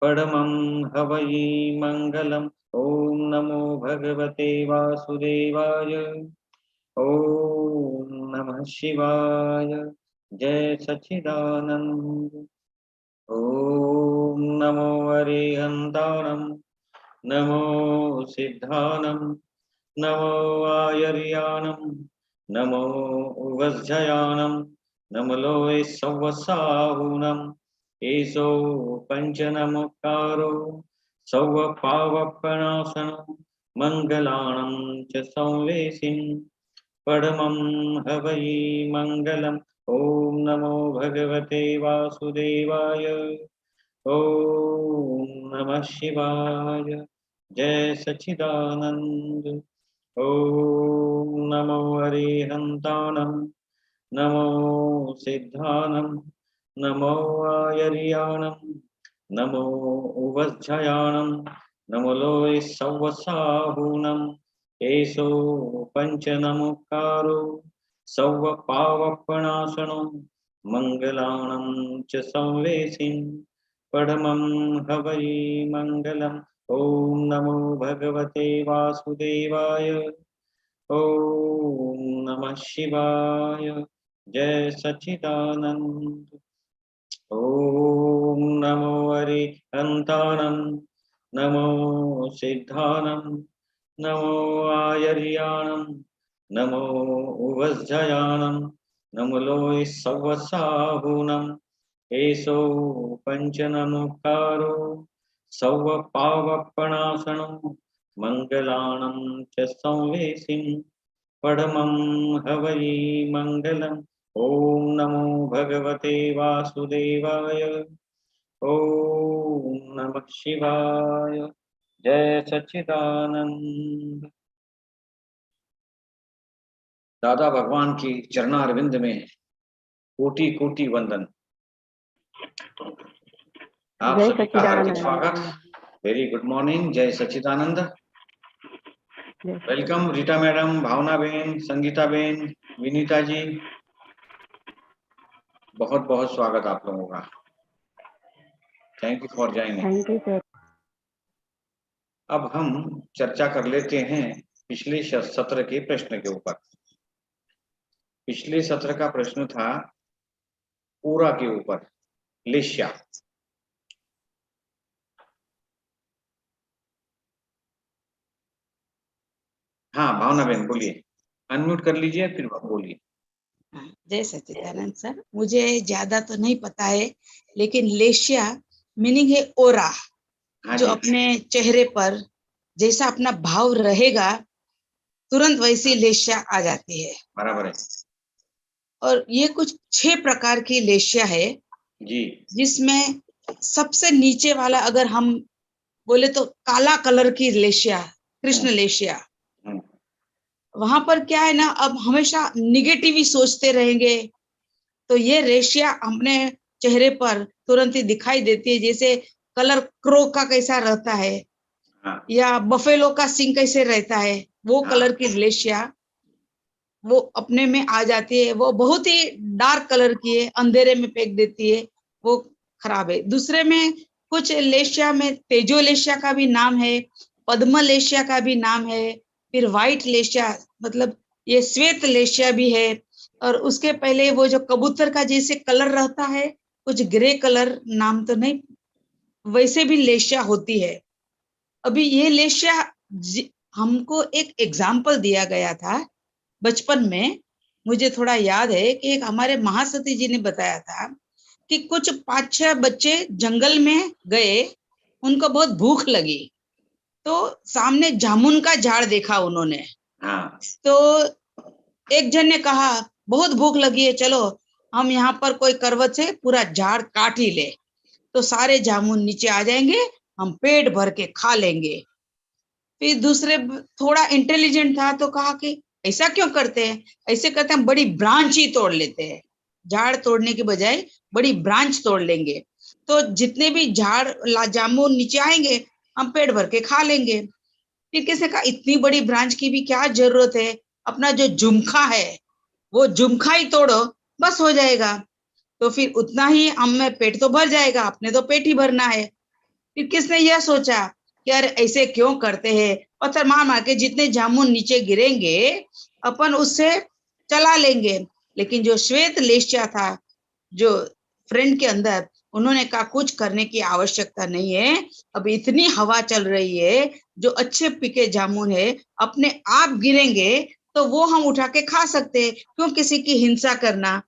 परमं हवै मंगलम्। ओम नमो भगवते वासुदेवाय। ओम नमः शिवाय। जय सच्चिदानंद। ओम नमो अरिहंताणं। नमो सिद्धानं। नमो आयर्यानं। नमो उवज्जयानं। नमलोय सवसाहुनं। एषो पञ्चनमुक्तारो सौवपावपणासनं। मङ्गलानं च संलेसिं परमं हवै मङ्गलम्। ॐ नमो भगवते वासुदेवाय। ॐ नमः शिवाय। जय सच्चिदानंद। ॐ नमो अरिहन्ताणं। नमो सिद्धानं। नमो आयर्यानं। नमो उवज्जयानं। नमलोय सवसाहुनं। एषो पञ्चनमुक्तारो सौवपावपणासनो। मङ्गलानं च संलेसिं परमं हवै मङ्गलम्। ॐ नमो भगवते वासुदेवाय। ॐ नमः शिवाय। जय सच्चिदानंद। ॐ नमो अरिहन्ताणं। नमो सिद्धानं। नमो आयर्यानं। नमो उवज्जयानं। नमलोय सवसाहुनं। एषो पञ्चनमुक्तारो सौवपावपणासनं। मङ्गलानं च संलेसिं परमं हवै मङ्गलम्। ॐ नमो भगवते वासुदेवाय। ॐ नमः शिवाय। जय सच्चिदानंद। दादा भगवान की चरणारविंद में कोटि कोटि वंदन। आप सभी का हार्दिक स्वागत। Very good morning. जय सच्चिदानंद। वेलकम रीटा मैडम, भावना बहन, संगीता बहन, विनीता जी, बहुत बहुत स्वागत आप लोगों का। Thank you for joining. Thank you sir. अब हम चर्चा कर लेते हैं पिछले सत्र के प्रश्न के ऊपर। पिछले सत्र का प्रश्न था पूरा के ऊपर, लेश्या। हाँ भावना बहन बोलिए, अनम्यूट कर लीजिए फिर बोलिए। जय सच्चिदानंद सर। मुझे ज्यादा तो नहीं पता है, लेकिन लेशिया मीनिंग है ओरा। हाँ जो जी, अपने चेहरे पर जैसा अपना भाव रहेगा तुरंत वैसी लेशिया आ जाती है। बराबर है और ये कुछ 6 प्रकार की लेशिया है जी। जिसमें सबसे नीचे वाला अगर हम बोले तो काला कलर की लेशिया, कृष्ण लेशिया। वहां पर क्या है ना, अब हमेशा निगेटिव ही सोचते रहेंगे तो ये रेशिया अपने चेहरे पर तुरंत ही दिखाई देती है। जैसे कलर क्रो का कैसा रहता है, हाँ, या बफेलो का सिंग कैसे रहता है, वो हाँ, कलर की लेशिया वो अपने में आ जाती है। वो बहुत ही डार्क कलर की है, अंधेरे में फेंक देती है, वो खराब है। दूसरे में कुछ लेशिया में तेजो लेशिया का भी नाम है, पद्म लेशिया का भी नाम है, फिर व्हाइट लेशिया मतलब ये श्वेत लेशिया भी है। और उसके पहले वो जो कबूतर का जैसे कलर रहता है, कुछ ग्रे कलर, नाम तो नहीं, वैसे भी लेशिया होती है। अभी ये लेशिया हमको एक एग्जाम्पल दिया गया था बचपन में। मुझे थोड़ा याद है कि एक हमारे महासती जी ने बताया था कि कुछ 5-6 बच्चे जंगल में गए, उनको बहुत भूख लगी, तो सामने जामुन का झाड़ देखा उन्होंने। हाँ, तो एक जन ने कहा बहुत भूख लगी है, चलो हम यहाँ पर कोई करवट से पूरा झाड़ काट ही ले, तो सारे जामुन नीचे आ जाएंगे, हम पेट भर के खा लेंगे। फिर दूसरे थोड़ा इंटेलिजेंट था तो कहा कि ऐसा क्यों करते हैं, ऐसे करते हैं बड़ी ब्रांच ही तोड़ लेते हैं, झाड़ तोड़ने के बजाय बड़ी ब्रांच तोड़ लेंगे, तो जितने भी झाड़ जामुन नीचे आएंगे हम पेट भर के खा लेंगे। फिर किसी का इतनी बड़ी ब्रांच की भी क्या जरूरत है, अपना जो झुमखा है वो झुमखा ही तोड़ो, बस हो जाएगा। तो फिर उतना ही हमें पेट तो भर जाएगा, अपने तो पेट ही भरना है। फिर किसने यह सोचा कि यार ऐसे क्यों करते हैं, पत्थर मार मार के जितने जामुन नीचे गिरेंगे अपन उससे चला लेंगे। लेकिन जो श्वेत लेस्या था, जो फ्रेंड के अंदर, उन्होंने कहा कुछ करने की आवश्यकता नहीं है, अब इतनी हवा चल रही है, जो अच्छे पिके जामुन है अपने आप गिरेंगे तो वो हम उठा के खा सकते हैं, क्यों किसी की हिंसा करना।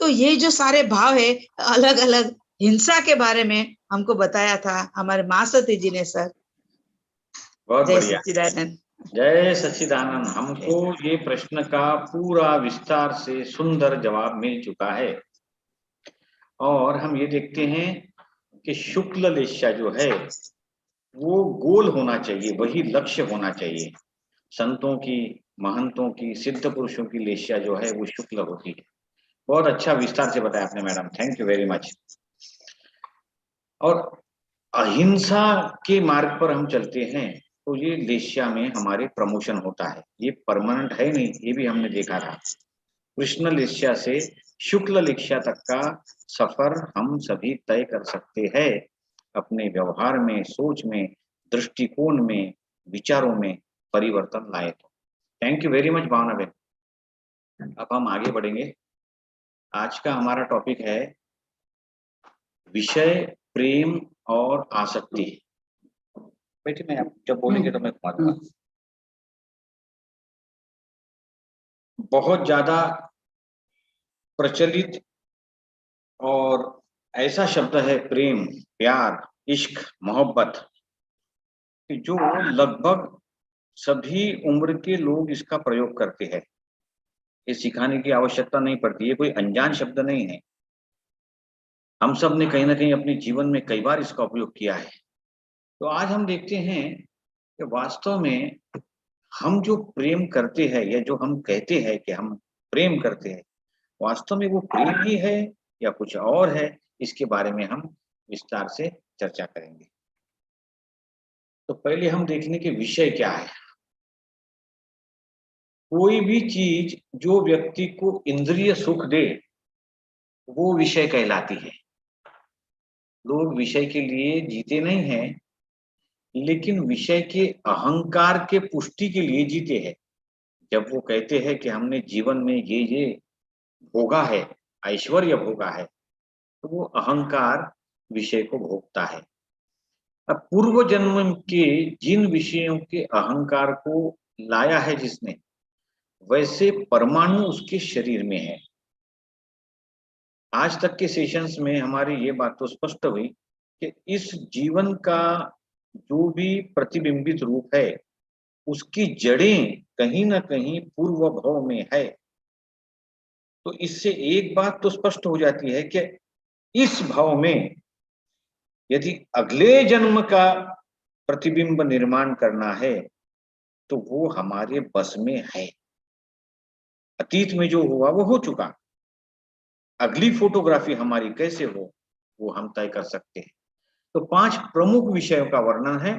तो ये जो सारे भाव है, अलग अलग हिंसा के बारे में हमको बताया था हमारे माँ सती जी ने। सर बहुत जय बढ़िया, सच्चिदानंद। जय सच्चिदानंद। हमको ये प्रश्न का पूरा विस्तार से सुंदर जवाब मिल चुका है। और हम ये देखते हैं कि शुक्ल लेस्या जो है वो गोल होना चाहिए, वही लक्ष्य होना चाहिए। संतों की, महंतों की, सिद्ध पुरुषों की लेस्या जो है वो शुक्ल होती है। बहुत अच्छा विस्तार से बताया आपने madam, thank you very much. और अहिंसा के मार्ग पर हम चलते हैं तो ये लेस्या में हमारे प्रमोशन होता है, ये परमानेंट है नहीं, ये भी हमने देखा था। कृष्ण लेस्या से शुक्ल लेस्या तक का सफर हम सभी तय कर सकते हैं अपने व्यवहार में, सोच में, दृष्टिकोण में, विचारों में परिवर्तन लाए तो। थैंक यू वेरी मच भावना बहन। अब हम आगे बढ़ेंगे। आज का हमारा टॉपिक है विषय, प्रेम और आसक्ति। बेटी मैं आप जब बोलेंगे तो मैं घुमा दूंगा। बहुत ज्यादा प्रचलित और ऐसा शब्द है प्रेम, प्यार, इश्क, मोहब्बत, कि जो लगभग सभी उम्र के लोग इसका प्रयोग करते हैं। ये सिखाने की आवश्यकता नहीं पड़ती, ये कोई अनजान शब्द नहीं है। हम सब ने कहीं ना कहीं अपने जीवन में कई बार इसका उपयोग किया है। तो आज हम देखते हैं कि वास्तव में हम जो प्रेम करते हैं या जो हम कहते हैं कि हम प्रेम करते हैं, वास्तव में वो प्रेम ही है या कुछ और है, इसके बारे में हम विस्तार से चर्चा करेंगे। तो पहले हम देखेंगे कि विषय क्या है। कोई भी चीज जो व्यक्ति को इंद्रिय सुख दे वो विषय कहलाती है। लोग विषय के लिए जीते नहीं हैं, लेकिन विषय के अहंकार के पुष्टि के लिए जीते हैं। जब वो कहते हैं कि हमने जीवन में ये भोगा है, ऐश्वर्य भोगा है, तो वो अहंकार विषय को भोगता है। अब पूर्व जन्म के जिन विषयों के अहंकार को लाया है जिसने, वैसे परमाणु उसके शरीर में है। आज तक के सेशंस में हमारी ये बात तो स्पष्ट हुई कि इस जीवन का जो भी प्रतिबिंबित रूप है उसकी जड़ें कहीं ना कहीं पूर्व भव में है। तो इससे एक बात तो स्पष्ट हो जाती है कि इस भाव में यदि अगले जन्म का प्रतिबिंब निर्माण करना है तो वो हमारे बस में है। अतीत में जो हुआ वो हो चुका, अगली फोटोग्राफी हमारी कैसे हो वो हम तय कर सकते हैं। तो 5 प्रमुख विषयों का वर्णन है: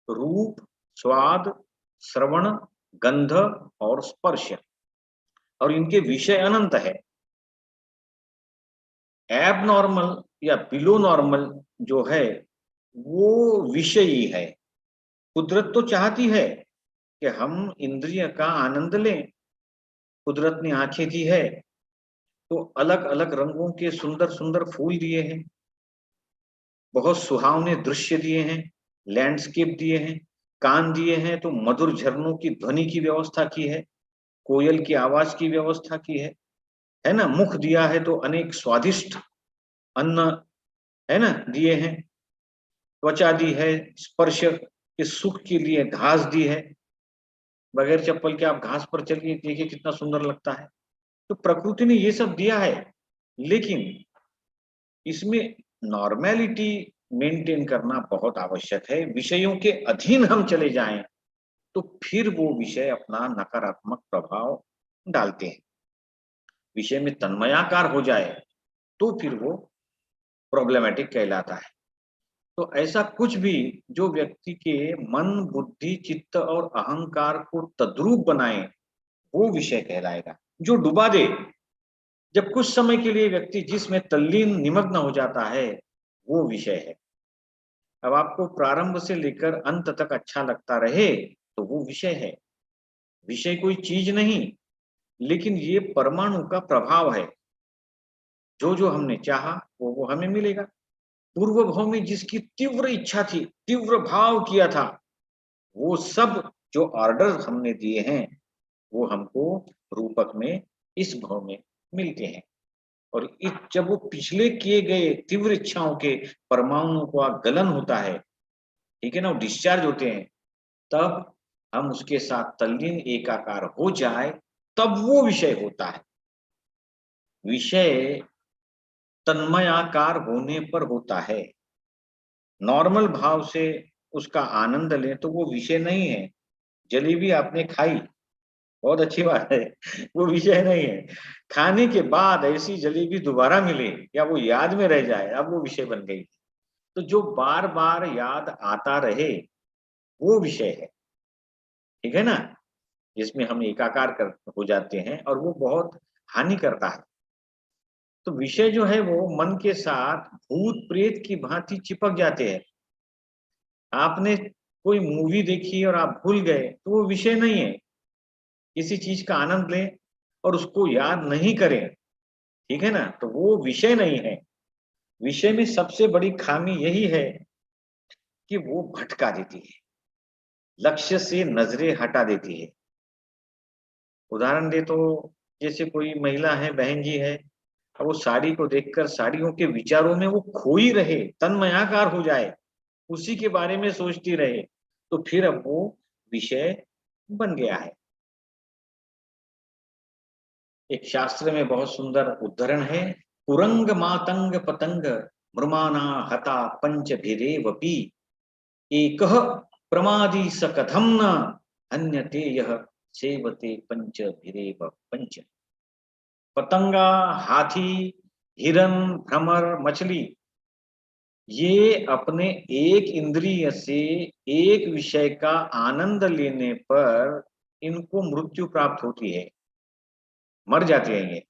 रूप, स्वाद, श्रवण, गंध और स्पर्श। और इनके विषय अनंत है। एब नॉर्मल या बिलो नॉर्मल जो है वो विषयी है। कुदरत तो चाहती है कि हम इंद्रिय का आनंद लें। कुदरत ने आंखें दी है तो अलग अलग रंगों के सुंदर सुंदर फूल दिए हैं, बहुत सुहावने दृश्य दिए हैं, लैंडस्केप दिए हैं, कान दिए हैं तो मधुर झरनों की ध्वनि की व्यवस्था की है, कोयल की आवाज की व्यवस्था की है ना। मुख दिया है तो अनेक स्वादिष्ट अन्न है ना दिए हैं, त्वचा दी है, स्पर्श के सुख के लिए घास दी है, बगैर चप्पल के आप घास पर चलिए, देखिए कितना सुंदर लगता है। तो प्रकृति ने ये सब दिया है, लेकिन इसमें नॉर्मेलिटी मेंटेन करना बहुत आवश्यक है। विषयों के अधीन हम चले जाएं तो फिर वो विषय अपना नकारात्मक प्रभाव डालते हैं। विषय में तन्मयाकार हो जाए तो फिर वो प्रॉब्लमेटिक कहलाता है। तो ऐसा कुछ भी जो व्यक्ति के मन, बुद्धि, चित्त और अहंकार को तद्रूप बनाए वो विषय कहलाएगा। जो डुबा दे, जब कुछ समय के लिए व्यक्ति जिसमें तल्लीन निमग्न हो जाता है वो विषय है। अब आपको प्रारंभ से लेकर अंत तक अच्छा लगता रहे तो वो विषय है। विषय कोई चीज नहीं, लेकिन ये परमाणु का प्रभाव है। जो जो हमने चाहा वो हमें मिलेगा। पूर्व भाव में जिसकी तीव्र इच्छा थी, तीव्र भाव किया था, वो सब जो ऑर्डर हमने दिए हैं वो हमको रूपक में इस भाव में मिलते हैं। और जब वो पिछले किए गए तीव्र इच्छाओं के परमाणुओं का गलन होता है, ठीक है ना, वो डिस्चार्ज होते हैं, तब हम उसके साथ तल्लीन एकाकार हो जाए, तब वो विषय होता है। विषय तन्मयाकार होने पर होता है। नॉर्मल भाव से उसका आनंद लें तो वो विषय नहीं है। जलेबी आपने खाई, बहुत अच्छी बात है, वो विषय नहीं है। खाने के बाद ऐसी जलेबी दोबारा मिले या वो याद में रह जाए, अब वो विषय बन गई। तो जो बार बार याद आता रहे वो विषय है, ठीक है ना, जिसमें हम एकाकार कर हो जाते हैं और वो बहुत हानि करता है। तो विषय जो है वो मन के साथ भूत प्रेत की भांति चिपक जाते हैं। आपने कोई मूवी देखी और आप भूल गए तो वो विषय नहीं है। किसी चीज का आनंद लें और उसको याद नहीं करें, ठीक है ना, तो वो विषय नहीं है। विषय में सबसे बड़ी खामी यही है कि वो भटका देती है, लक्ष्य से नजरें हटा देती है। उदाहरण दे तो जैसे कोई महिला है, बहन जी है, अब वो साड़ी को देखकर साड़ियों के विचारों में वो खोई रहे, तन्मयाकार हो जाए, उसी के बारे में सोचती रहे, तो फिर अब वो विषय बन गया है। एक शास्त्र में बहुत सुंदर उद्धरण है, कुरंग मातंग पतंग मृमाना हता पंच भिरेवपि एकः प्रमादी स कथम न अन्यते यह सेवते पंच भिरेव पंच। पतंगा, हाथी, हिरन, भ्रमर, मछली, ये अपने एक इंद्रिय से एक विषय का आनंद लेने पर इनको मृत्यु प्राप्त होती है, मर जाते हैं ये,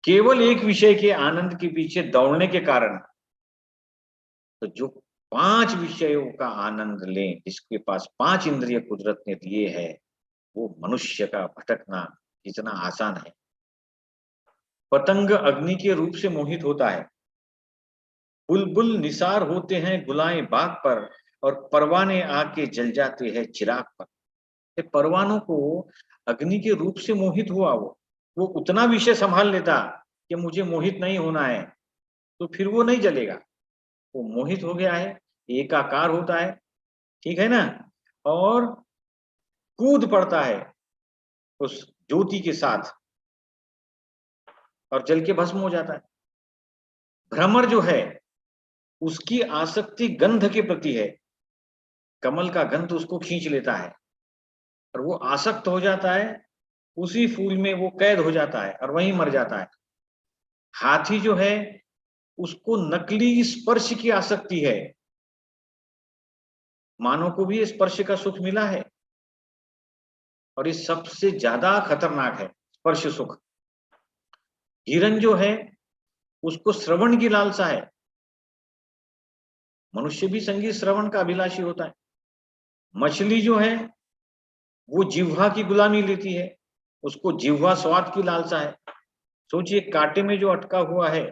केवल एक विषय के आनंद के पीछे दौड़ने के कारण। तो जो 5 विषयों का आनंद लें, जिसके पास 5 इंद्रिय कुदरत ने दिए है, वो मनुष्य का भटकना इतना आसान है। पतंग अग्नि के रूप से मोहित होता है, बुलबुल निसार होते हैं गुलाएं बाग पर, और परवाने आके जल जाते हैं चिराग पर। ये परवानों को अग्नि के रूप से मोहित हुआ, वो उतना विषय संभाल लेता कि मुझे मोहित नहीं होना है, तो फिर वो नहीं जलेगा। वो मोहित हो गया है, एकाकार होता है, ठीक है ना, और कूद पड़ता है उस ज्योति के साथ और जल के भस्म हो जाता है। भ्रमर जो है उसकी आसक्ति गंध के प्रति है, कमल का गंध उसको खींच लेता है और वो आसक्त हो जाता है, उसी फूल में वो कैद हो जाता है और वहीं मर जाता है। हाथी जो है उसको नकली स्पर्श की आसक्ति है, मानव को भी स्पर्श का सुख मिला है और ये सबसे ज्यादा खतरनाक है, स्पर्श सुख। हिरन जो है उसको श्रवण की लालसा है, मनुष्य भी संगीत श्रवण का अभिलाषी होता है। मछली जो है वो जिह्वा की गुलामी लेती है, उसको जिह्वा स्वाद की लालसा है। सोचिए, कांटे में जो अटका हुआ है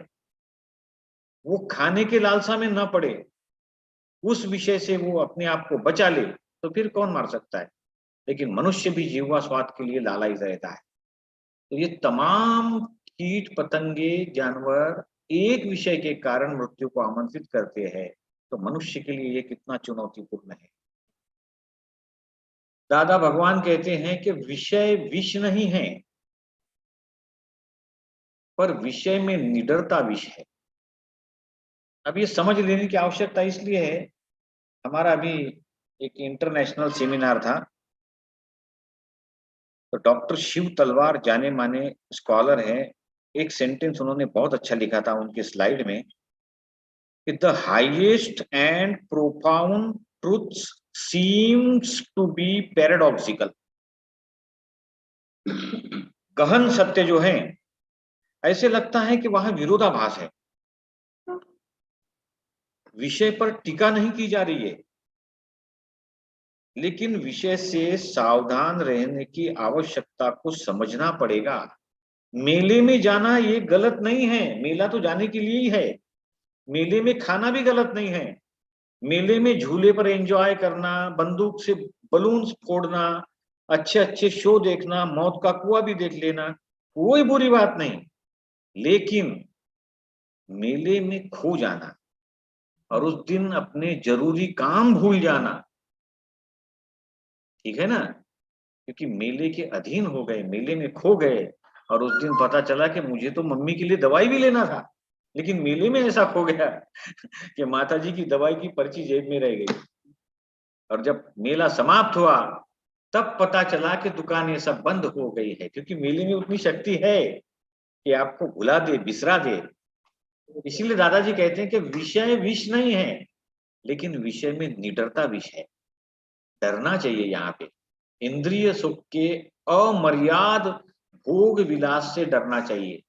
वो खाने के लालसा में न पड़े, उस विषय से वो अपने आप को बचा ले, तो फिर कौन मार सकता है। लेकिन मनुष्य भी जिह्वा स्वाद के लिए लालायित रहता है। तो ये तमाम कीट पतंगे जानवर एक विषय के कारण मृत्यु को आमंत्रित करते हैं, तो मनुष्य के लिए ये कितना चुनौतीपूर्ण है। दादा भगवान कहते हैं कि विषय विष नहीं है, पर विषय में निडरता विष है। अब ये समझ लेने की आवश्यकता इसलिए है, हमारा अभी एक इंटरनेशनल सेमिनार था, तो डॉक्टर शिव तलवार जाने माने स्कॉलर हैं, एक सेंटेंस उन्होंने बहुत अच्छा लिखा था उनके स्लाइड में, कि the highest and profound truths seems to be paradoxical. गहन सत्य जो है ऐसे लगता है कि वहां विरोधाभास है। विषय पर टीका नहीं की जा रही है, लेकिन विषय से सावधान रहने की आवश्यकता को समझना पड़ेगा। मेले में जाना ये गलत नहीं है, मेला तो जाने के लिए ही है। मेले में खाना भी गलत नहीं है। मेले में झूले पर एंजॉय करना, बंदूक से बलून्स फोड़ना, अच्छे अच्छे शो देखना, मौत का कुआं भी देख लेना, कोई बुरी बात नहीं। लेकिन मेले में खो जाना और उस दिन अपने जरूरी काम भूल जाना, ठीक है ना? क्योंकि मेले के अधीन हो गए, मेले में खो गए और उस दिन पता चला कि मुझे तो मम्मी के लिए दवाई भी लेना था, लेकिन मेले में ऐसा खो गया कि माताजी की दवाई की पर्ची जेब में रह गई। और जब मेला समाप्त हुआ तब पता चला कि दुकानें सब बंद हो गई है, क्योंकि मेले में उतनी शक्ति है कि आपको भुला दे, बिसरा दे। इसीलिए दादाजी कहते हैं कि विषय विष नहीं है, लेकिन विषय में निडरता विष है। डरना चाहिए यहाँ पे। इंद्रिय सुख के अमर्याद भोग विलास से डरना चाहिए।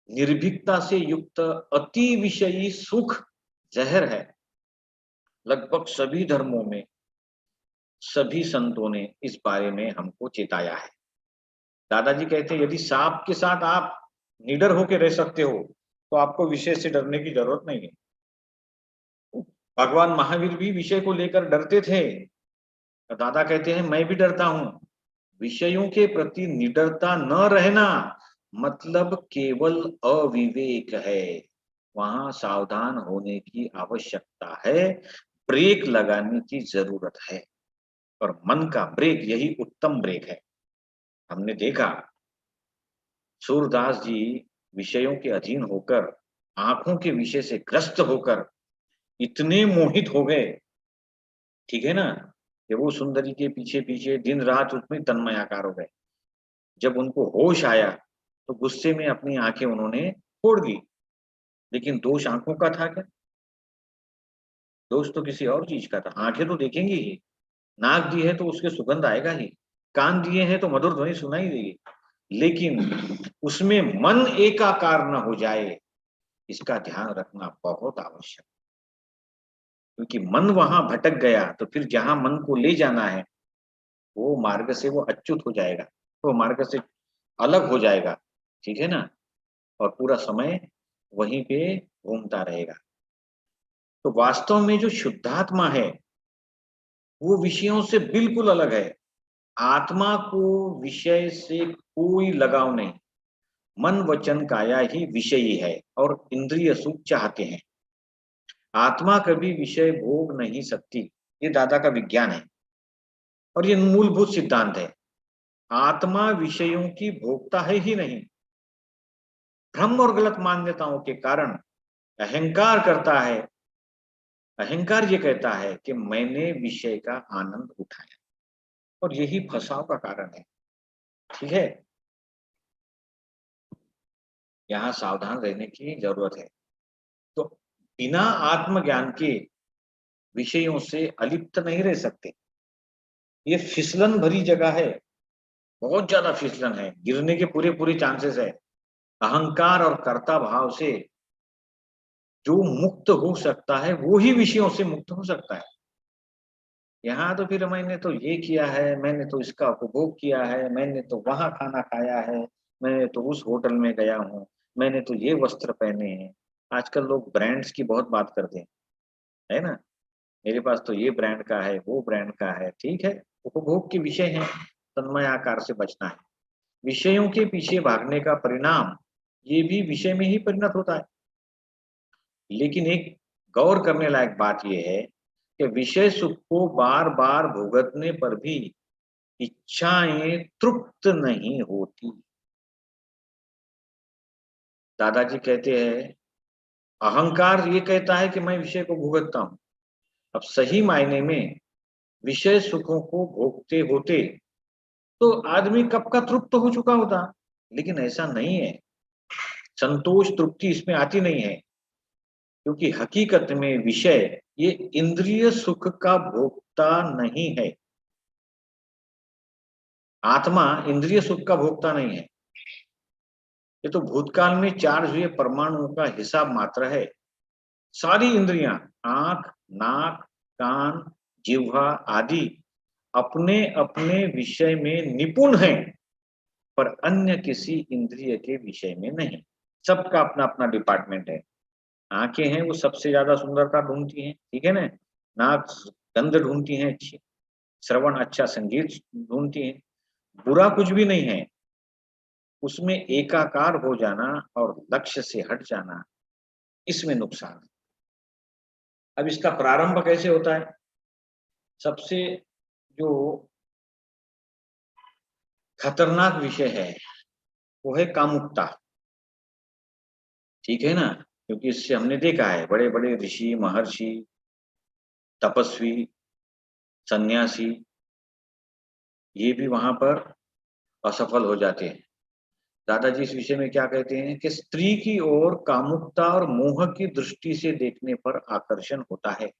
निर्भीकता से युक्त अति विषयी सुख जहर है। लगभग सभी धर्मों में सभी संतों ने इस बारे में हमको चेताया है। दादाजी कहते हैं यदि सांप के साथ आप निडर होकर रह सकते हो तो आपको विषय से डरने की जरूरत नहीं है। भगवान महावीर भी विषय को लेकर डरते थे। दादा कहते हैं मैं भी डरता हूं। विषयों के प्रति निडरता न रहना मतलब केवल अविवेक है। वहां सावधान होने की आवश्यकता है, ब्रेक लगाने की जरूरत है। और मन का ब्रेक यही उत्तम ब्रेक है। हमने देखा सूरदास जी विषयों के अधीन होकर, आंखों के विषय से ग्रस्त होकर इतने मोहित हो गए, ठीक है ना, कि वो सुंदरी के पीछे पीछे दिन रात उसमें तन्मयाकार हो गए। जब उनको होश आया तो गुस्से में अपनी आंखें उन्होंने फोड़ दी। लेकिन दोष आंखों का था क्या? दोष तो किसी और चीज का था। आंखें तो देखेंगी ही, नाक दी है तो उसके सुगंध आएगा ही, कान दिए हैं तो मधुर ध्वनि सुनाई देगी, लेकिन उसमें मन एकाकार न हो जाए, इसका ध्यान रखना बहुत आवश्यक। क्योंकि मन वहां भटक गया तो फिर जहां मन को ले जाना है वो मार्ग से वो अच्युत हो जाएगा, वो मार्ग से अलग हो जाएगा, ठीक है ना, और पूरा समय वहीं पे घूमता रहेगा। तो वास्तव में जो शुद्धात्मा है वो विषयों से बिल्कुल अलग है। आत्मा को विषय से कोई लगाव नहीं। मन वचन काया ही विषयी है और इंद्रिय सुख चाहते हैं। आत्मा कभी विषय भोग नहीं सकती, ये दादा का विज्ञान है और ये मूलभूत सिद्धांत है। आत्मा विषयों की भोक्ता है ही नहीं। भ्रम और गलत मान्यताओं के कारण अहंकार करता है। अहंकार ये कहता है कि मैंने विषय का आनंद उठाया, और यही फसाव का कारण है, ठीक है। यहाँ सावधान रहने की जरूरत है। तो बिना आत्मज्ञान के विषयों से अलिप्त नहीं रह सकते। ये फिसलन भरी जगह है, बहुत ज्यादा फिसलन है, गिरने के पूरे पूरे चांसेस है। अहंकार और कर्ता भाव से जो मुक्त हो सकता है वो ही विषयों से मुक्त हो सकता है। यहाँ तो फिर मैंने तो ये किया है, मैंने तो इसका उपभोग किया है, मैंने तो वहां खाना खाया है, मैंने तो उस होटल में गया हूँ, मैंने तो ये वस्त्र पहने हैं। आजकल लोग ब्रांड्स की बहुत बात करते हैं, है ना। मेरे पास तो ये ब्रांड का है, वो ब्रांड का है, ठीक है, उपभोग के विषय है। तन्मय आकार से बचना है। विषयों के पीछे भागने का परिणाम ये भी विषय में ही परिणत होता है। लेकिन एक गौर करने लायक बात यह है कि विषय सुख को बार बार भुगतने पर भी इच्छाएं तृप्त नहीं होती। दादाजी कहते हैं अहंकार ये कहता है कि मैं विषय को भुगतता हूं। अब सही मायने में विषय सुखों को भोगते होते तो आदमी कब का तृप्त हो चुका होता, लेकिन ऐसा नहीं है। संतोष तृप्ति इसमें आती नहीं है, क्योंकि हकीकत में विषय ये इंद्रिय सुख का भोक्ता नहीं है। आत्मा इंद्रिय सुख का भोक्ता नहीं है। ये तो भूतकाल में चार्ज हुए परमाणुओं का हिसाब मात्र है। सारी इंद्रियां, आंख, नाक, कान, जिह्वा आदि अपने अपने विषय में निपुण हैं, पर अन्य किसी इंद्रिय के विषय में नहीं। सबका अपना अपना डिपार्टमेंट है। आंखें हैं वो सबसे ज्यादा सुंदरता ढूंढती हैं, ठीक है ना। नाक गंध ढूंढती हैं अच्छी, श्रवण अच्छा संगीत ढूंढती हैं। बुरा कुछ भी नहीं है, उसमें एकाकार हो जाना और लक्ष्य से हट जाना, इसमें नुकसान है। अब इसका प्रारंभ कैसे होता है? सबसे जो खतरनाक विषय है वो है कामुकता, ठीक है ना। क्योंकि इससे हमने देखा है बड़े बड़े ऋषि, महर्षि, तपस्वी, सन्यासी, ये भी वहां पर असफल हो जाते हैं। दादाजी इस विषय में क्या कहते हैं कि स्त्री की ओर कामुकता और मोह की दृष्टि से देखने पर आकर्षण होता है,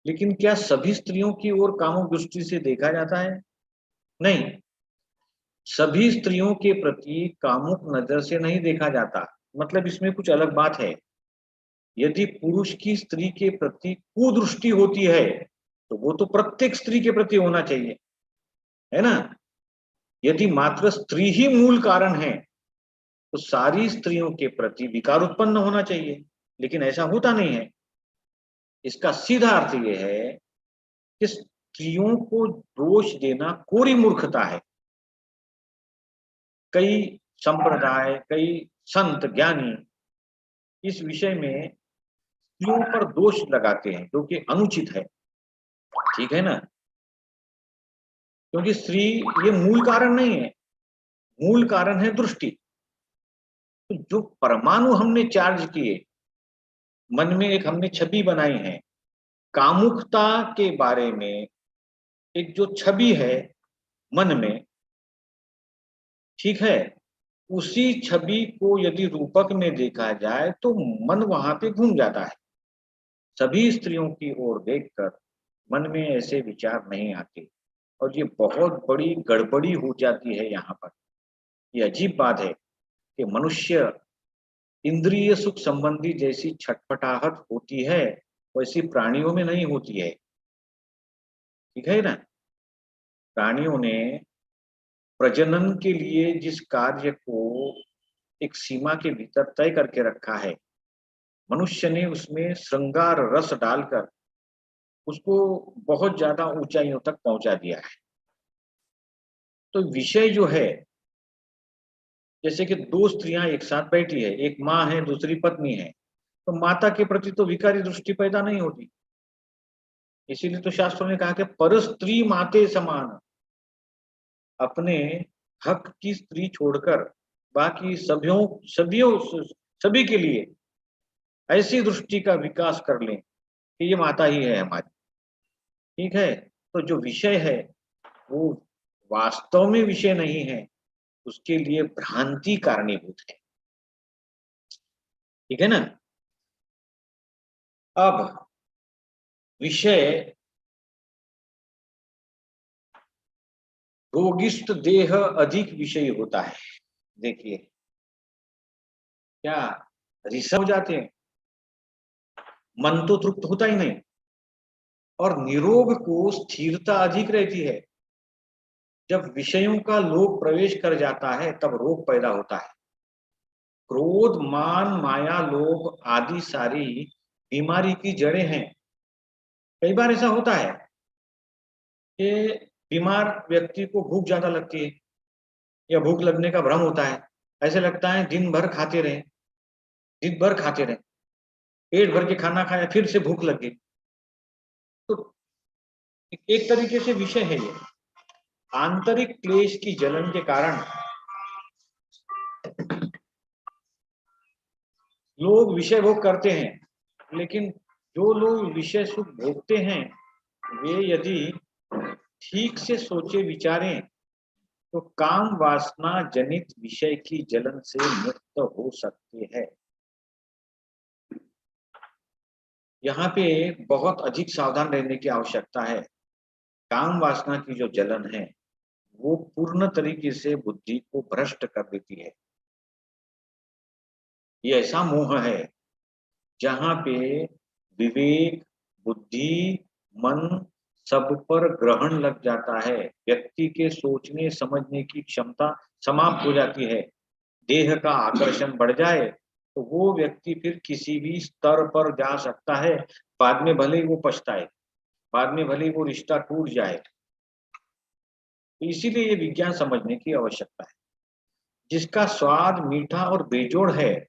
लेकिन क्या सभी स्त्रियों की ओर कामुक दृष्टि से देखा जाता है? नहीं, सभी स्त्रियों के प्रति कामुक नजर से नहीं देखा जाता। मतलब इसमें कुछ अलग बात है। यदि पुरुष की स्त्री के प्रति कुदृष्टि होती है तो वो तो प्रत्येक स्त्री के प्रति होना चाहिए, है ना। यदि मात्र स्त्री ही मूल कारण है तो सारी स्त्रियों के प्रति विकार उत्पन्न होना चाहिए, लेकिन ऐसा होता नहीं है। इसका सीधा अर्थ यह है कि स्त्रियों को दोष देना कोरी मूर्खता है। कई संप्रदाय, कई संत ज्ञानी इस विषय में स्त्रियों पर दोष लगाते हैं, जो कि अनुचित है, ठीक है ना। क्योंकि स्त्री ये मूल कारण नहीं है, मूल कारण है दृष्टि। तो जो परमाणु हमने चार्ज किए, मन में एक हमने छवि बनाई है कामुकता के बारे में, एक जो छवि है मन में, ठीक है, उसी छवि को यदि रूपक में देखा जाए तो मन वहां पे घूम जाता है। सभी स्त्रियों की ओर देखकर मन में ऐसे विचार नहीं आते, और ये बहुत बड़ी गड़बड़ी हो जाती है यहाँ पर। ये अजीब बात है कि मनुष्य इंद्रिय सुख संबंधी जैसी छटपटाहट होती है वैसी प्राणियों में नहीं होती है, ठीक है ना। प्राणियों ने प्रजनन के लिए जिस कार्य को एक सीमा के भीतर तय करके रखा है, मनुष्य ने उसमें श्रृंगार रस डालकर उसको बहुत ज्यादा ऊंचाइयों तक पहुंचा दिया है। तो विषय जो है, जैसे कि दो स्त्रियां एक साथ बैठी है, एक माँ है दूसरी पत्नी है, तो माता के प्रति तो विकारी दृष्टि पैदा नहीं होती। इसीलिए तो शास्त्रों ने कहा कि पर स्त्री माते समान, अपने हक की स्त्री छोड़कर बाकी सभी के लिए ऐसी दृष्टि का विकास कर लें कि ये माता ही है हमारी, ठीक है। तो जो विषय है वो वास्तव में विषय नहीं है, उसके लिए भ्रांति कारणीभूत है, ठीक है ना। अब विषय रोगिष्ट देह अधिक विषयी होता है। देखिए क्या ऋषभ हो जाते हैं, मन तो तृप्त होता ही नहीं, और निरोग को स्थिरता अधिक रहती है। जब विषयों का लोभ प्रवेश कर जाता है तब रोग पैदा होता है। क्रोध, मान, माया, लोभ आदि सारी बीमारी की जड़ें हैं। कई बार ऐसा होता है कि बीमार व्यक्ति को भूख ज्यादा लगती है या भूख लगने का भ्रम होता है। ऐसे लगता है दिन भर खाते रहे, दिन भर खाते रहे, पेट भर के खाना खाया फिर से भूख लग गई। तो एक तरीके से विषय है ये। आंतरिक क्लेश की जलन के कारण लोग विषय भोग करते हैं, लेकिन जो लोग विषय सुख भोगते हैं वे यदि ठीक से सोचे विचारें तो काम वासना जनित विषय की जलन से मुक्त हो सकते हैं। यहाँ पे बहुत अधिक सावधान रहने की आवश्यकता है। काम वासना की जो जलन है वो पूर्ण तरीके से बुद्धि को भ्रष्ट कर देती है। ये ऐसा मोह है जहां पे विवेक, बुद्धि, मन सब पर ग्रहण लग जाता है, व्यक्ति के सोचने समझने की क्षमता समाप्त हो जाती है, देह का आकर्षण बढ़ जाए, तो वो व्यक्ति फिर किसी भी स्तर पर जा सकता है। बाद में भले ही वो पछताए, बाद में भले ही वो रिश्ता टूट जाए। तो इसीलिए ये विज्ञान समझने की आवश्यकता है। जिसका स्वाद मीठा और बेजोड़ है,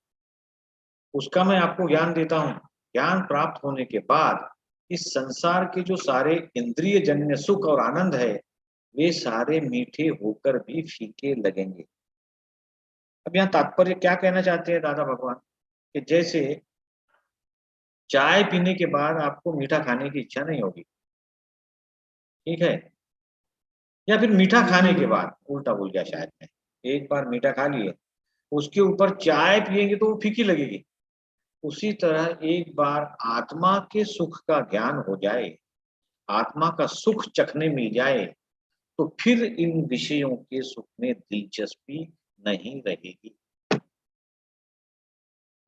उसका मैं आपको ज्ञान देता हूँ। ज्ञान प्राप्त होने के बाद इस संसार के जो सारे इंद्रिय जन्य सुख और आनंद है, वे सारे मीठे होकर भी फीके लगेंगे। अब यहाँ तात्पर्य क्या कहना चाहते हैं दादा भगवान, कि जैसे चाय पीने के बाद आपको मीठा खाने की इच्छा नहीं होगी, ठीक है, या फिर मीठा खाने के बाद, उल्टा बोल गया शायद मैं, एक बार मीठा खा लिए, उसके ऊपर चाय पिएंगे तो वो फीकी लगेगी। उसी तरह एक बार आत्मा के सुख का ज्ञान हो जाए, आत्मा का सुख चखने मिल जाए, तो फिर इन विषयों के सुख में दिलचस्पी नहीं रहेगी।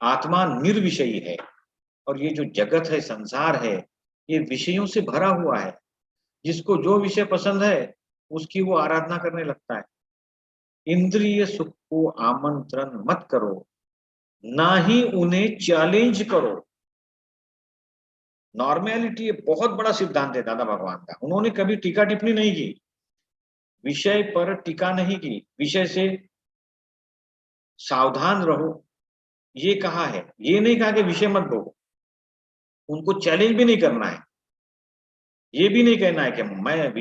आत्मा निर्विषयी है, और ये जो जगत है, संसार है, ये विषयों से भरा हुआ है। जिसको जो विषय पसंद है, उसकी वो आराधना करने लगता है। इंद्रिय सुख को आमंत्रण मत करो, ना ही उन्हें चैलेंज करो। नॉर्मेलिटी बहुत बड़ा सिद्धांत है दादा भगवान का। उन्होंने कभी टीका टिप्पणी नहीं की, विषय पर टीका नहीं की, विषय से सावधान रहो ये कहा है। ये नहीं कहा कि विषय मत भोगो, उनको चैलेंज भी नहीं करना है, ये भी नहीं कहना है कि मैं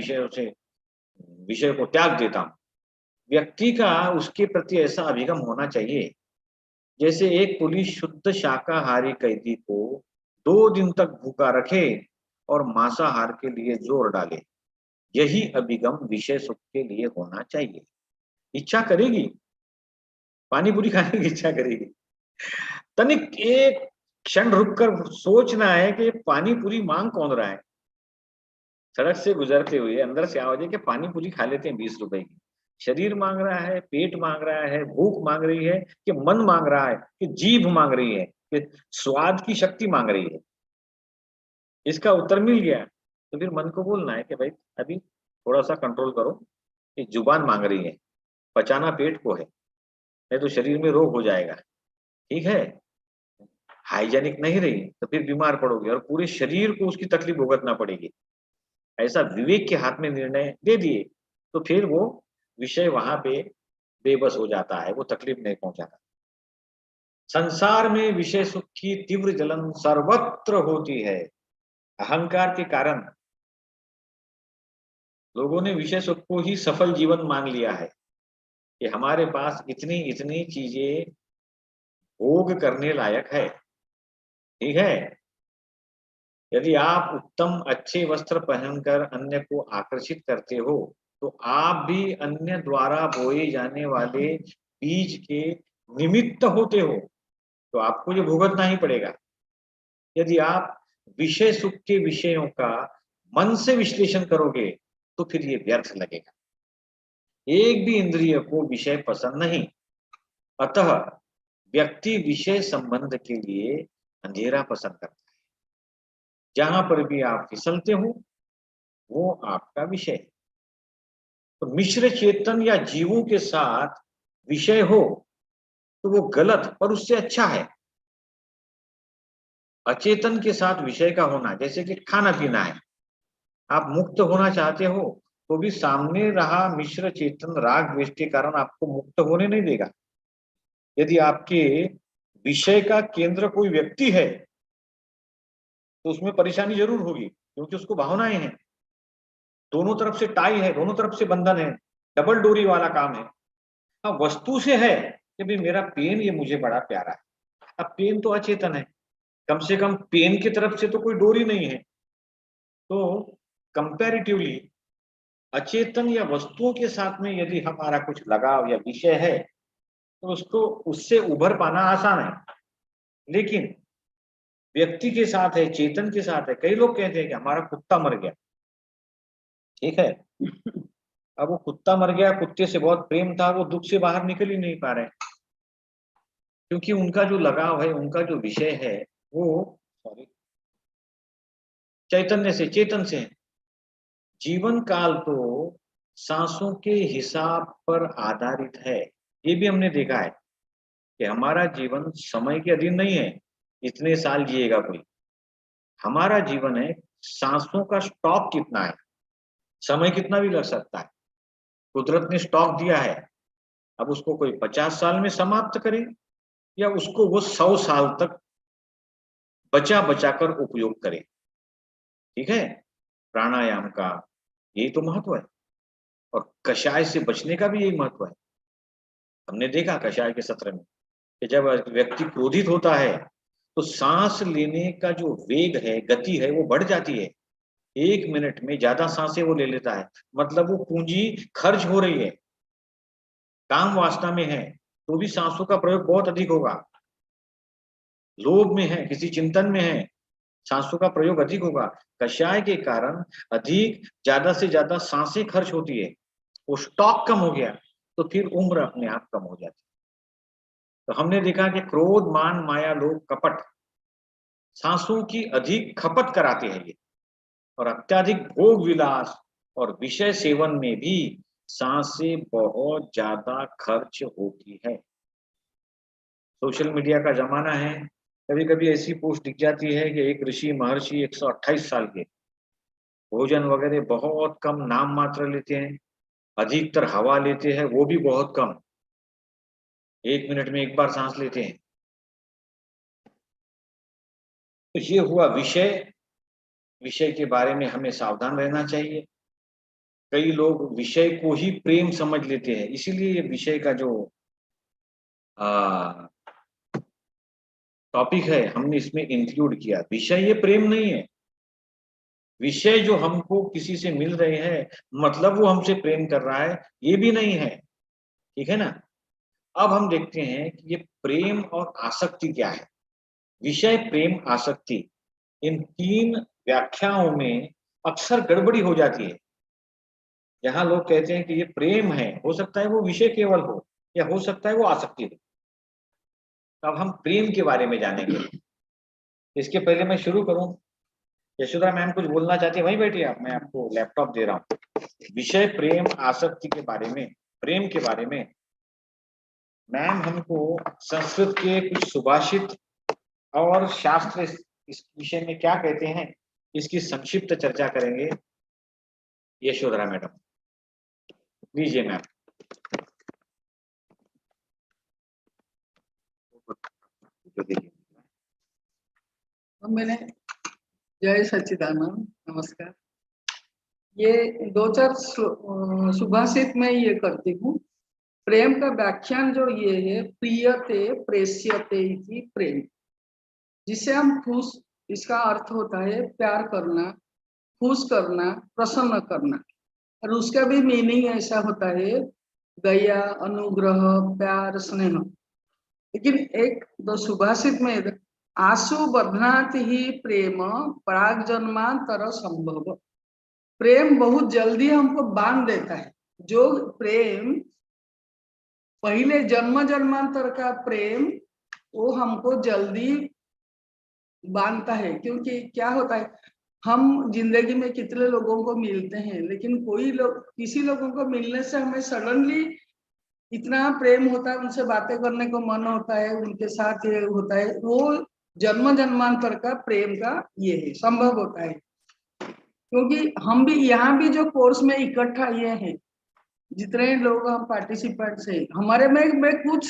विषय को त्याग देता हूं। व्यक्ति का उसके प्रति ऐसा अभिगम होना चाहिए, जैसे एक पुलिस शुद्ध शाकाहारी कैदी को 2 दिन तक भूखा रखे और मांसाहार के लिए जोर डाले। यही अभिगम विषय सुख के लिए होना चाहिए। इच्छा करेगी, पानी पूरी खाने की इच्छा करेगी, तनिक एक क्षण रुककर सोचना है कि पानी पूरी मांग कौन रहा है। सड़क से गुजरते हुए अंदर से आवाज है कि पानी पूरी खा लेते हैं 20 रुपए की। शरीर मांग रहा है, पेट मांग रहा है, भूख मांग रही है, कि मन मांग रहा है, कि जीभ मांग रही है, कि स्वाद की शक्ति मांग रही है। इसका उत्तर मिल गया तो फिर मन को बोलना है कि भाई अभी थोड़ा सा कंट्रोल करो, ये जुबान मांग रही है, पचाना पेट को है, नहीं तो शरीर में रोग हो जाएगा, ठीक है। हाइजेनिक नहीं रही तो फिर बीमार पड़ोगे और पूरे शरीर को उसकी तकलीफ भुगतना पड़ेगी। ऐसा विवेक के हाथ में निर्णय दे दिए तो फिर वो विषय वहां पे बेबस हो जाता है, वो तकलीफ नहीं पहुंचाता। संसार में विषय सुख की तीव्र जलन सर्वत्र होती है। अहंकार के कारण लोगों ने विषय सुख को ही सफल जीवन मान लिया है, कि हमारे पास इतनी इतनी चीजें भोग करने लायक है, ठीक है। यदि आप उत्तम अच्छे वस्त्र पहनकर अन्य को आकर्षित करते हो, तो आप भी अन्य द्वारा बोए जाने वाले बीज के निमित्त होते हो, तो आपको ये भुगतना ही पड़ेगा। यदि आप विषय सुख के विषयों का मन से विश्लेषण करोगे तो फिर ये व्यर्थ लगेगा। एक भी इंद्रिय को विषय पसंद नहीं, अतः व्यक्ति विषय संबंध के लिए अंधेरा पसंद करता है। जहां पर भी आप फिसलते हो वो आपका विषय है। तो मिश्र चेतन या जीवों के साथ विषय हो तो वो गलत पर उससे अच्छा है। अचेतन के साथ विषय का होना, जैसे कि खाना पीना है, आप मुक्त होना चाहते हो तो भी सामने रहा मिश्र चेतन राग द्वेष के कारण आपको मुक्त होने नहीं देगा। यदि आपके विषय का केंद्र कोई व्यक्ति है तो उसमें परेशानी जरूर होगी, क्योंकि उसको भावनाएं हैं, दोनों तरफ से टाई है, दोनों तरफ से बंधन है, डबल डोरी वाला काम है। हाँ, वस्तु से है कि भाई मेरा पेन ये मुझे बड़ा प्यारा है। अब पेन तो अचेतन है, कम से कम पेन की तरफ से तो कोई डोरी नहीं है। तो कंपैरेटिवली अचेतन या वस्तुओं के साथ में यदि हमारा कुछ लगाव या विषय है तो उसको उससे उभर पाना आसान है। लेकिन व्यक्ति के साथ है, चेतन के साथ है, कई लोग कहते हैं कि हमारा कुत्ता मर गया, ठीक है। अब वो कुत्ता मर गया, कुत्ते से बहुत प्रेम था, वो दुख से बाहर निकल ही नहीं पा रहे, क्योंकि उनका जो लगाव है, उनका जो विषय है वो सॉरी चैतन्य से, चेतन से है। जीवन काल तो सांसों के हिसाब पर आधारित है। ये भी हमने देखा है कि हमारा जीवन समय के अधीन नहीं है, इतने साल जिएगा कोई। हमारा जीवन है सांसों का स्टॉक कितना है, समय कितना भी लग सकता है। कुदरत ने स्टॉक दिया है, अब उसको कोई 50 साल में समाप्त करे या उसको वो 100 साल तक बचा बचा कर उपयोग करे। ठीक है, प्राणायाम का यही तो महत्व है, और कषाय से बचने का भी यही महत्व है। हमने देखा कषाय के सत्र में कि जब व्यक्ति क्रोधित होता है तो सांस लेने का जो वेग है, गति है, वो बढ़ जाती है। 1 मिनट में ज्यादा सांसें वो ले लेता है, मतलब वो पूंजी खर्च हो रही है, काम वासना में है तो भी सांसों का प्रयोग बहुत अधिक होगा। लोभ में है, किसी चिंतन में है, सांसों का प्रयोग अधिक होगा। कषाय के कारण अधिक ज्यादा से ज्यादा सांसें खर्च होती है, वो स्टॉक कम हो गया तो फिर उम्र अपने आप कम हो जाती है। तो हमने देखा कि क्रोध, मान, माया, लोभ, कपट सांसों की अधिक खपत कराते हैं ये, और अत्यधिक भोग विलास और विषय सेवन में भी सांसें बहुत ज्यादा खर्च होती है। सोशल मीडिया का जमाना है, कभी कभी ऐसी पोस्ट दिख जाती है कि एक ऋषि महर्षि 128 साल के, भोजन वगैरह बहुत कम, नाम मात्र लेते हैं, अधिकतर हवा लेते हैं वो भी बहुत कम, 1 मिनट में एक बार सांस लेते हैं। तो ये हुआ विषय। विषय के बारे में हमें सावधान रहना चाहिए। कई लोग विषय को ही प्रेम समझ लेते हैं, इसीलिए ये विषय का जो टॉपिक है हमने इसमें इंक्लूड किया। विषय ये प्रेम नहीं है। विषय जो हमको किसी से मिल रहे हैं मतलब वो हमसे प्रेम कर रहा है, ये भी नहीं है। ठीक है ना। अब हम देखते हैं कि ये प्रेम और आसक्ति क्या है। विषय, प्रेम, आसक्ति, इन 3 व्याख्याओं में अक्सर गड़बड़ी हो जाती है। जहां लोग कहते हैं कि ये प्रेम है, हो सकता है वो विषय केवल हो, या हो सकता है वो आसक्ति हो। तो अब हम प्रेम के बारे में जानेंगे। इसके पहले मैं शुरू करूं, यशोदा मैम कुछ बोलना चाहती है, वहीं बैठिए आप, मैं आपको लैपटॉप दे रहा हूँ। विषय, प्रेम, आसक्ति के बारे में, प्रेम के बारे में मैम हमको संस्कृत के कुछ सुभाषित और शास्त्र इस विषय में क्या कहते हैं, इसकी संक्षिप्त चर्चा करेंगे। यशोधरा मैडम, लीजिए मैम। मैंने जय सच्चिदानंद, नमस्कार। ये 2-4 सुभाषित में ये करती हूँ। प्रेम का व्याख्यान जो ये है, प्रियते प्रेष्यते इति प्रेम, जिसे हम खुश, इसका अर्थ होता है प्यार करना, खुश करना, प्रसन्न करना। और उसका भी मीनिंग ऐसा होता है दया, अनुग्रह, प्यार, स्नेह। लेकिन एक 2 सुभाषित में आशु बध्नाति ही प्रेम प्राग जन्मांतर संभव। प्रेम बहुत जल्दी हमको बांध देता है। जो प्रेम पहले जन्म जन्मांतर का प्रेम, वो हमको जल्दी बांधता है। क्योंकि क्या होता है, हम जिंदगी में कितने लोगों को मिलते हैं, लेकिन कोई लोग, किसी लोगों को मिलने से हमें सडनली इतना प्रेम होता है, उनसे बातें करने को मन होता है, उनके साथ ये होता है, वो जन्म जन्मांतर का प्रेम का ये है, संभव होता है। क्योंकि हम भी यहाँ भी जो कोर्स में इकट्ठा ये हैं, जितने लोग हम पार्टिसिपेंट्स हैं, हमारे में कुछ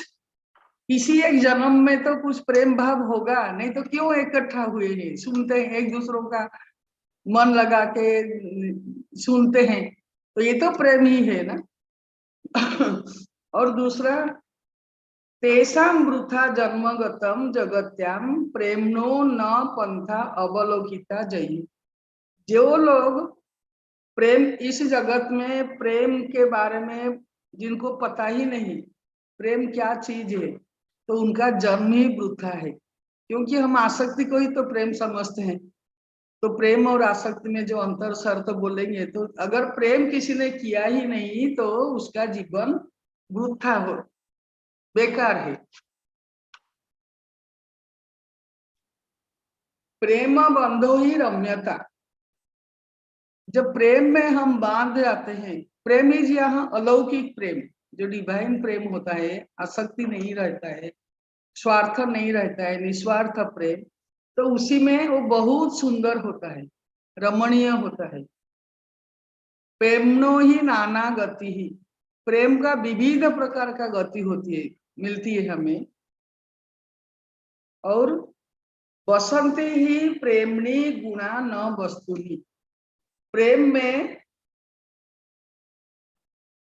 किसी एक जन्म में तो कुछ प्रेम भाव होगा, नहीं तो क्यों इकट्ठा हुए हैं, सुनते हैं एक दूसरों का, मन लगा के सुनते हैं, तो ये तो प्रेम ही है ना। और दूसरा, तेषां वृथा जन्मगतम जगत्याम प्रेमनो न पंथा अवलोकिता जयी। जो लोग प्रेम, इस जगत में प्रेम के बारे में जिनको पता ही नहीं प्रेम क्या चीज है, तो उनका जन्म ही वृथा है। क्योंकि हम आसक्ति को ही तो प्रेम समझते हैं। तो प्रेम और आसक्ति में जो अंतर शर्त बोलेंगे, तो अगर प्रेम किसी ने किया ही नहीं तो उसका जीवन वृथा हो, बेकार है। प्रेम बंधो ही रम्यता। जब प्रेम में हम बांध जाते हैं, प्रेम इज यहाँ अलौकिक प्रेम, जो डिवाइन प्रेम होता है, आसक्ति नहीं रहता है, स्वार्थ नहीं रहता है, निस्वार्थ प्रेम, तो उसी में वो बहुत सुंदर होता है, रमणीय होता है। प्रेमनो ही नाना गति ही, प्रेम का विविध प्रकार का गति होती है, मिलती है हमें। और बसंती ही प्रेमणी गुणा न वस्तुनि, प्रेम में,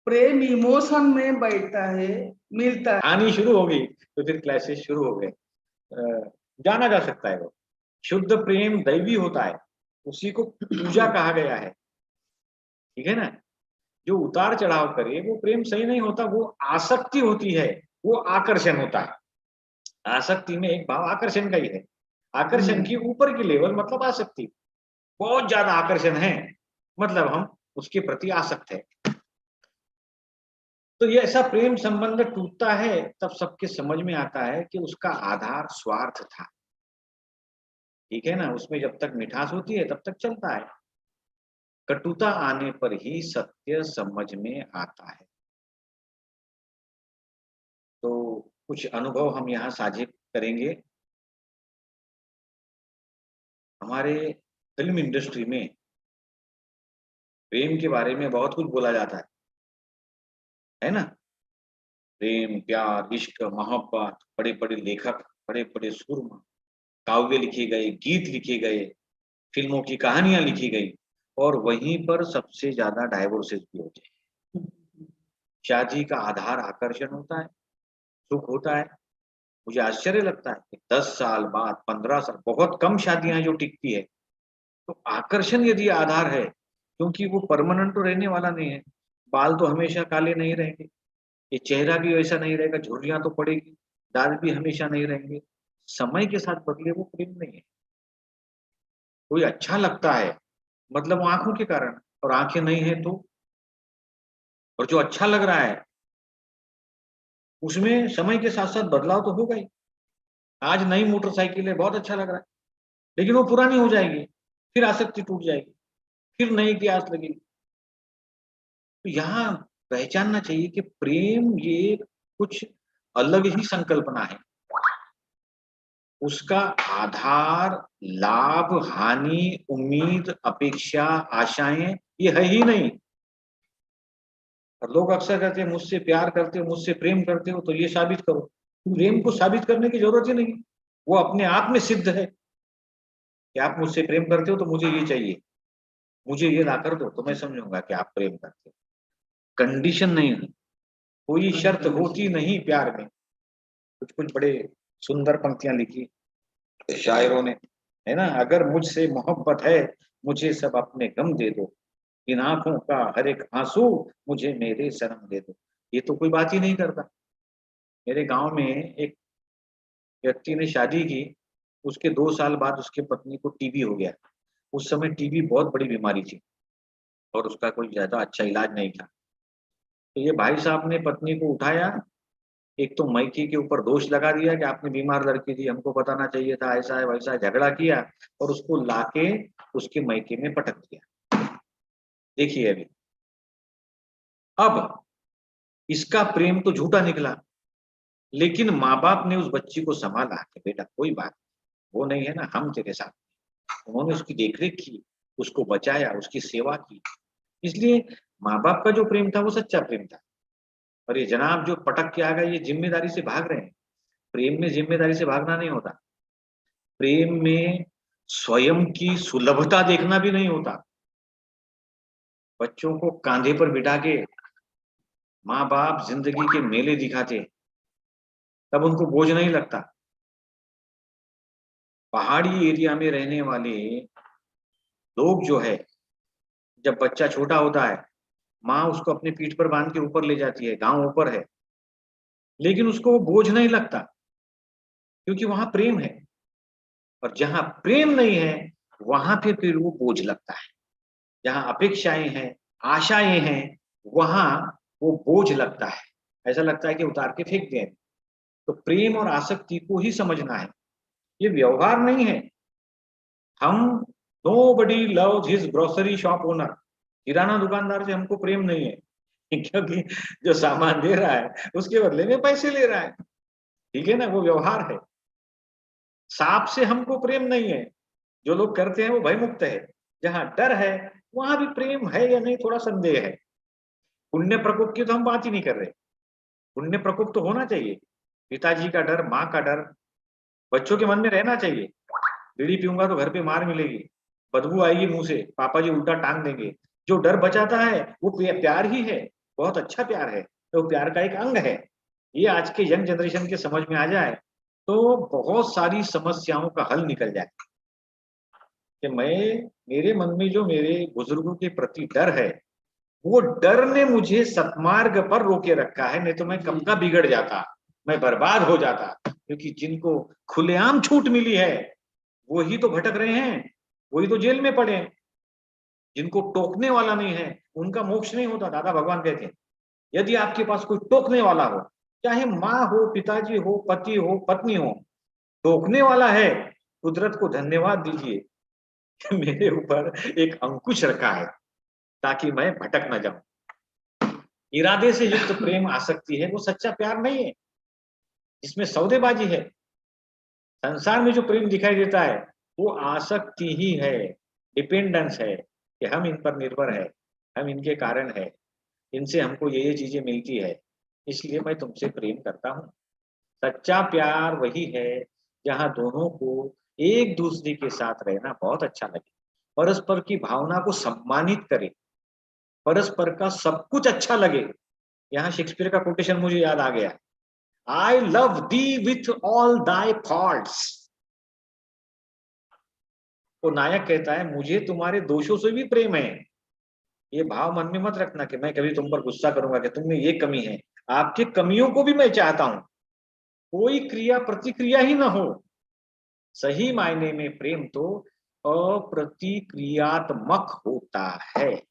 प्रेम इमोशन में बैठता है, मिलता है। आनी शुरू होगी तो फिर क्लासेस शुरू हो गए। जाना जा सकता है वो शुद्ध प्रेम दैवी होता है, उसी को पूजा कहा गया है, ठीक है ना। जो उतार चढ़ाव करे वो प्रेम सही नहीं होता, वो आसक्ति होती है, वो आकर्षण होता है। आसक्ति में एक भाव आकर्षण का ही है, आकर्षण की ऊपर की लेवल मतलब आसक्ति, बहुत ज्यादा आकर्षण है मतलब हम उसके प्रति आसक्त है। तो ये ऐसा प्रेम संबंध टूटता है तब सबके समझ में आता है कि उसका आधार स्वार्थ था, ठीक है ना। उसमें जब तक मिठास होती है तब तक चलता है, कटुता आने पर ही सत्य समझ में आता है। तो कुछ अनुभव हम यहाँ साझे करेंगे। हमारे फिल्म इंडस्ट्री में प्रेम के बारे में बहुत कुछ बोला जाता है ना। प्रेम, प्यार, इश्क, मोहब्बत, बड़े बड़े लेखक, बड़े बड़े सूरमा, काव्य लिखे गए, गीत लिखे गए, फिल्मों की कहानियां लिखी गई, और वहीं पर सबसे ज्यादा डाइवोर्सेस भी होते हैं। शादी का आधार आकर्षण होता है, सुख होता है। मुझे आश्चर्य लगता है कि 10 साल बाद, 15 साल, बहुत कम शादियां जो टिकती है। तो आकर्षण यदि आधार है, क्योंकि वो परमानेंट तो रहने वाला नहीं है, बाल तो हमेशा काले नहीं रहेंगे, ये चेहरा भी वैसा नहीं रहेगा, झुर्रियां तो पड़ेगी, दांत भी हमेशा नहीं रहेंगे, समय के साथ बदले वो प्रेम नहीं है। कोई अच्छा लगता है मतलब वो आंखों के कारण, और आंखें नहीं है तो, और जो अच्छा लग रहा है उसमें समय के साथ साथ बदलाव तो होगा ही। आज नई मोटरसाइकिल है, बहुत अच्छा लग रहा है, लेकिन वो पुरानी हो जाएगी, फिर आसक्ति टूट जाएगी, फिर नई की आस लगेगी। तो यहाँ पहचानना चाहिए कि प्रेम ये कुछ अलग ही संकल्पना है, उसका आधार लाभ, हानि, उम्मीद, अपेक्षा, आशाएं ये है ही नहीं। और लोग अक्सर कहते हैं मुझसे प्यार करते हो, मुझसे प्रेम करते हो, तो ये साबित करो। प्रेम को साबित करने की जरूरत ही नहीं, वो अपने आप में सिद्ध है कि आप मुझसे प्रेम करते हो तो मुझे ये चाहिए, मुझे ये ला कर दो तो मैं समझूंगा कि आप प्रेम करते हो। कंडीशन नहीं है, कोई शर्त होती नहीं प्यार में। कुछ कुछ बड़े सुंदर पंक्तियां लिखी शायरों ने, है ना। अगर मुझसे मोहब्बत है, मुझे सब अपने गम दे दो, इन आंखों का हर एक आंसू मुझे मेरे सनम दे दो। ये तो कोई बात ही नहीं करता। मेरे गांव में एक व्यक्ति ने शादी की, उसके 2 साल बाद उसके पत्नी को टीबी हो गया। उस समय टीबी बहुत बड़ी बीमारी थी और उसका कोई ज्यादा अच्छा इलाज नहीं था। तो ये भाई साहब ने पत्नी को उठाया, एक तो मायके के ऊपर दोष लगा दिया कि आपने बीमार लड़की दी, हमको बताना चाहिए था, ऐसा है वैसा है, झगड़ा किया और उसको लाके उसके मायके में पटक दिया। देखिए अभी, अब इसका प्रेम तो झूठा निकला, लेकिन माँ बाप ने उस बच्ची को संभाला कि बेटा कोई बात, वो नहीं है ना, हम तेरे साथ। उन्होंने उसकी देखरेख की, उसको बचाया, उसकी सेवा की। इसलिए माँ बाप का जो प्रेम था वो सच्चा प्रेम था। और ये जनाब जो पटक के आ गए, ये जिम्मेदारी से भाग रहे हैं। प्रेम में जिम्मेदारी से भागना नहीं होता, प्रेम में स्वयं की सुलभता देखना भी नहीं होता। बच्चों को कांधे पर बिठा के माँ बाप जिंदगी के मेले दिखाते, तब उनको बोझ नहीं लगता। पहाड़ी एरिया में रहने वाले लोग जो है, जब बच्चा छोटा होता है, माँ उसको अपने पीठ पर बांध के ऊपर ले जाती है, गांव ऊपर है, लेकिन उसको वो बोझ नहीं लगता, क्योंकि वहां प्रेम है। और जहां प्रेम नहीं है वहां पे फिर वो बोझ लगता है। जहां अपेक्षाएं हैं, आशाएं हैं, वहां वो बोझ लगता है, ऐसा लगता है कि उतार के फेंक दें। तो प्रेम और आसक्ति को ही समझना है, ये व्यवहार नहीं है। हम nobody loves his grocery shop owner, किराना दुकानदार से हमको प्रेम नहीं है क्योंकि जो सामान दे रहा है उसके बदले में पैसे ले रहा है, ठीक है ना, वो व्यवहार है। सांप से हमको प्रेम नहीं है, जो लोग करते हैं वो भयमुक्त है। जहां डर है वहां भी प्रेम है या नहीं थोड़ा संदेह है। पुण्य प्रकोप की तो हम बात ही नहीं कर रहे। पुण्य प्रकोप तो होना चाहिए, पिताजी का डर, माँ का डर बच्चों के मन में रहना चाहिए। बीड़ी पीऊंगा तो घर पे मार मिलेगी, बदबू आएगी मुंह से, पापा जी उल्टा टांग देंगे। जो डर बचाता है वो प्यार ही है, बहुत अच्छा प्यार है, तो प्यार का एक अंग है। ये आज के यंग जनरेशन के समझ में आ जाए तो बहुत सारी समस्याओं का हल निकल जाए कि मेरे मन में जो मेरे बुजुर्गों के प्रति डर है, वो डर ने मुझे सतमार्ग पर रोके रखा है, नहीं तो मैं कब का बिगड़ जाता, मैं बर्बाद हो जाता। क्योंकि जिनको खुलेआम छूट मिली है वही तो भटक रहे हैं, वही तो जेल में पड़े हैं। जिनको टोकने वाला नहीं है उनका मोक्ष नहीं होता। दादा भगवान कहते हैं यदि आपके पास कोई टोकने वाला हो, चाहे माँ हो, पिताजी हो, पति हो, पत्नी हो, टोकने वाला है, कुदरत को धन्यवाद दीजिए कि मेरे ऊपर एक अंकुश रखा है ताकि मैं भटक न जाऊं। इरादे से युक्त प्रेम आसक्ति है, वो सच्चा प्यार नहीं है, इसमें सौदेबाजी है। संसार में जो प्रेम दिखाई देता है वो आसक्ति ही है, डिपेंडेंस है कि हम इन पर निर्भर है, हम इनके कारण है, इनसे हमको ये चीजें मिलती है, इसलिए मैं तुमसे प्रेम करता हूँ। सच्चा प्यार वही है जहाँ दोनों को एक दूसरे के साथ रहना बहुत अच्छा लगे, परस्पर की भावना को सम्मानित करे, परस्पर का सब कुछ अच्छा लगे। यहाँ शेक्सपियर का कोटेशन मुझे याद आ गया, I love the with all thy faults. वो नायक कहता है मुझे तुम्हारे दोषों से भी प्रेम है। ये भाव मन में मत रखना कि मैं कभी तुम पर गुस्सा करूंगा कि तुम में ये कमी है, आपके कमियों को भी मैं चाहता हूं। कोई क्रिया प्रतिक्रिया ही ना हो। सही मायने में प्रेम तो अप्रतिक्रियात्मक होता है।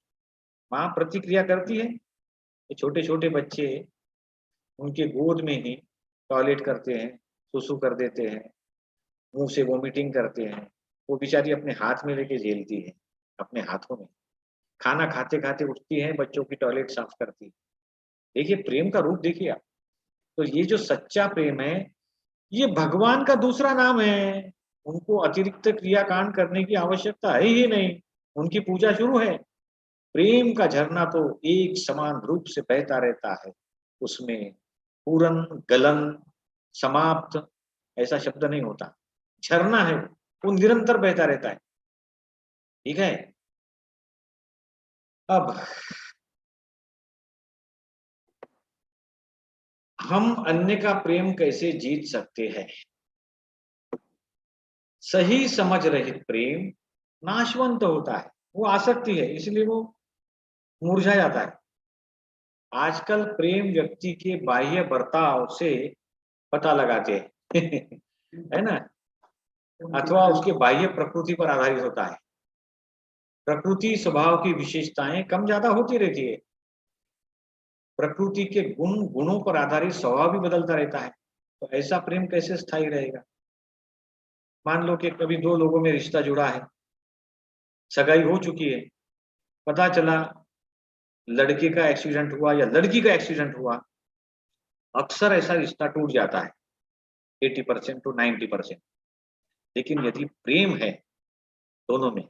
माँ प्रतिक्रिया करती है, छोटे छोटे बच्चे उनके गोद में ही टॉयलेट करते हैं, सुसु कर देते हैं, मुंह से वोमिटिंग करते हैं, वो बेचारी अपने हाथ में लेके झेलती है, अपने हाथों में। खाना खाते खाते उठती है, बच्चों की टॉयलेट साफ करती है। देखिए प्रेम का रूप देखिए आप। तो ये जो सच्चा प्रेम है ये भगवान का दूसरा नाम है। उनको अतिरिक्त क्रियाकांड करने की आवश्यकता है ही नहीं, उनकी पूजा शुरू है। प्रेम का झरना तो एक समान रूप से बहता रहता है, उसमें पूरन गलन समाप्त ऐसा शब्द नहीं होता। झरना है वो निरंतर बहता रहता है, ठीक है। अब हम अन्य का प्रेम कैसे जीत सकते हैं? सही समझ रहित प्रेम नाशवंत होता है, वो आसक्ति है, इसलिए वो मुरझा जाता है। आजकल प्रेम व्यक्ति के बाह्य बर्ताव से पता लगाते हैं है ना, अथवा उसके बाह्य प्रकृति पर आधारित होता है। प्रकृति स्वभाव की विशेषताएं कम ज्यादा होती रहती है, प्रकृति के गुणों पर आधारित स्वभाव भी बदलता रहता है। तो ऐसा प्रेम कैसे स्थायी रहेगा? मान लो कि कभी दो लोगों में रिश्ता जुड़ा है, सगाई हो चुकी है, पता चला लड़के का एक्सीडेंट हुआ या लड़की का एक्सीडेंट हुआ। अक्सर ऐसा रिश्ता टूट जाता है 80% टू 90%। लेकिन यदि प्रेम है दोनों में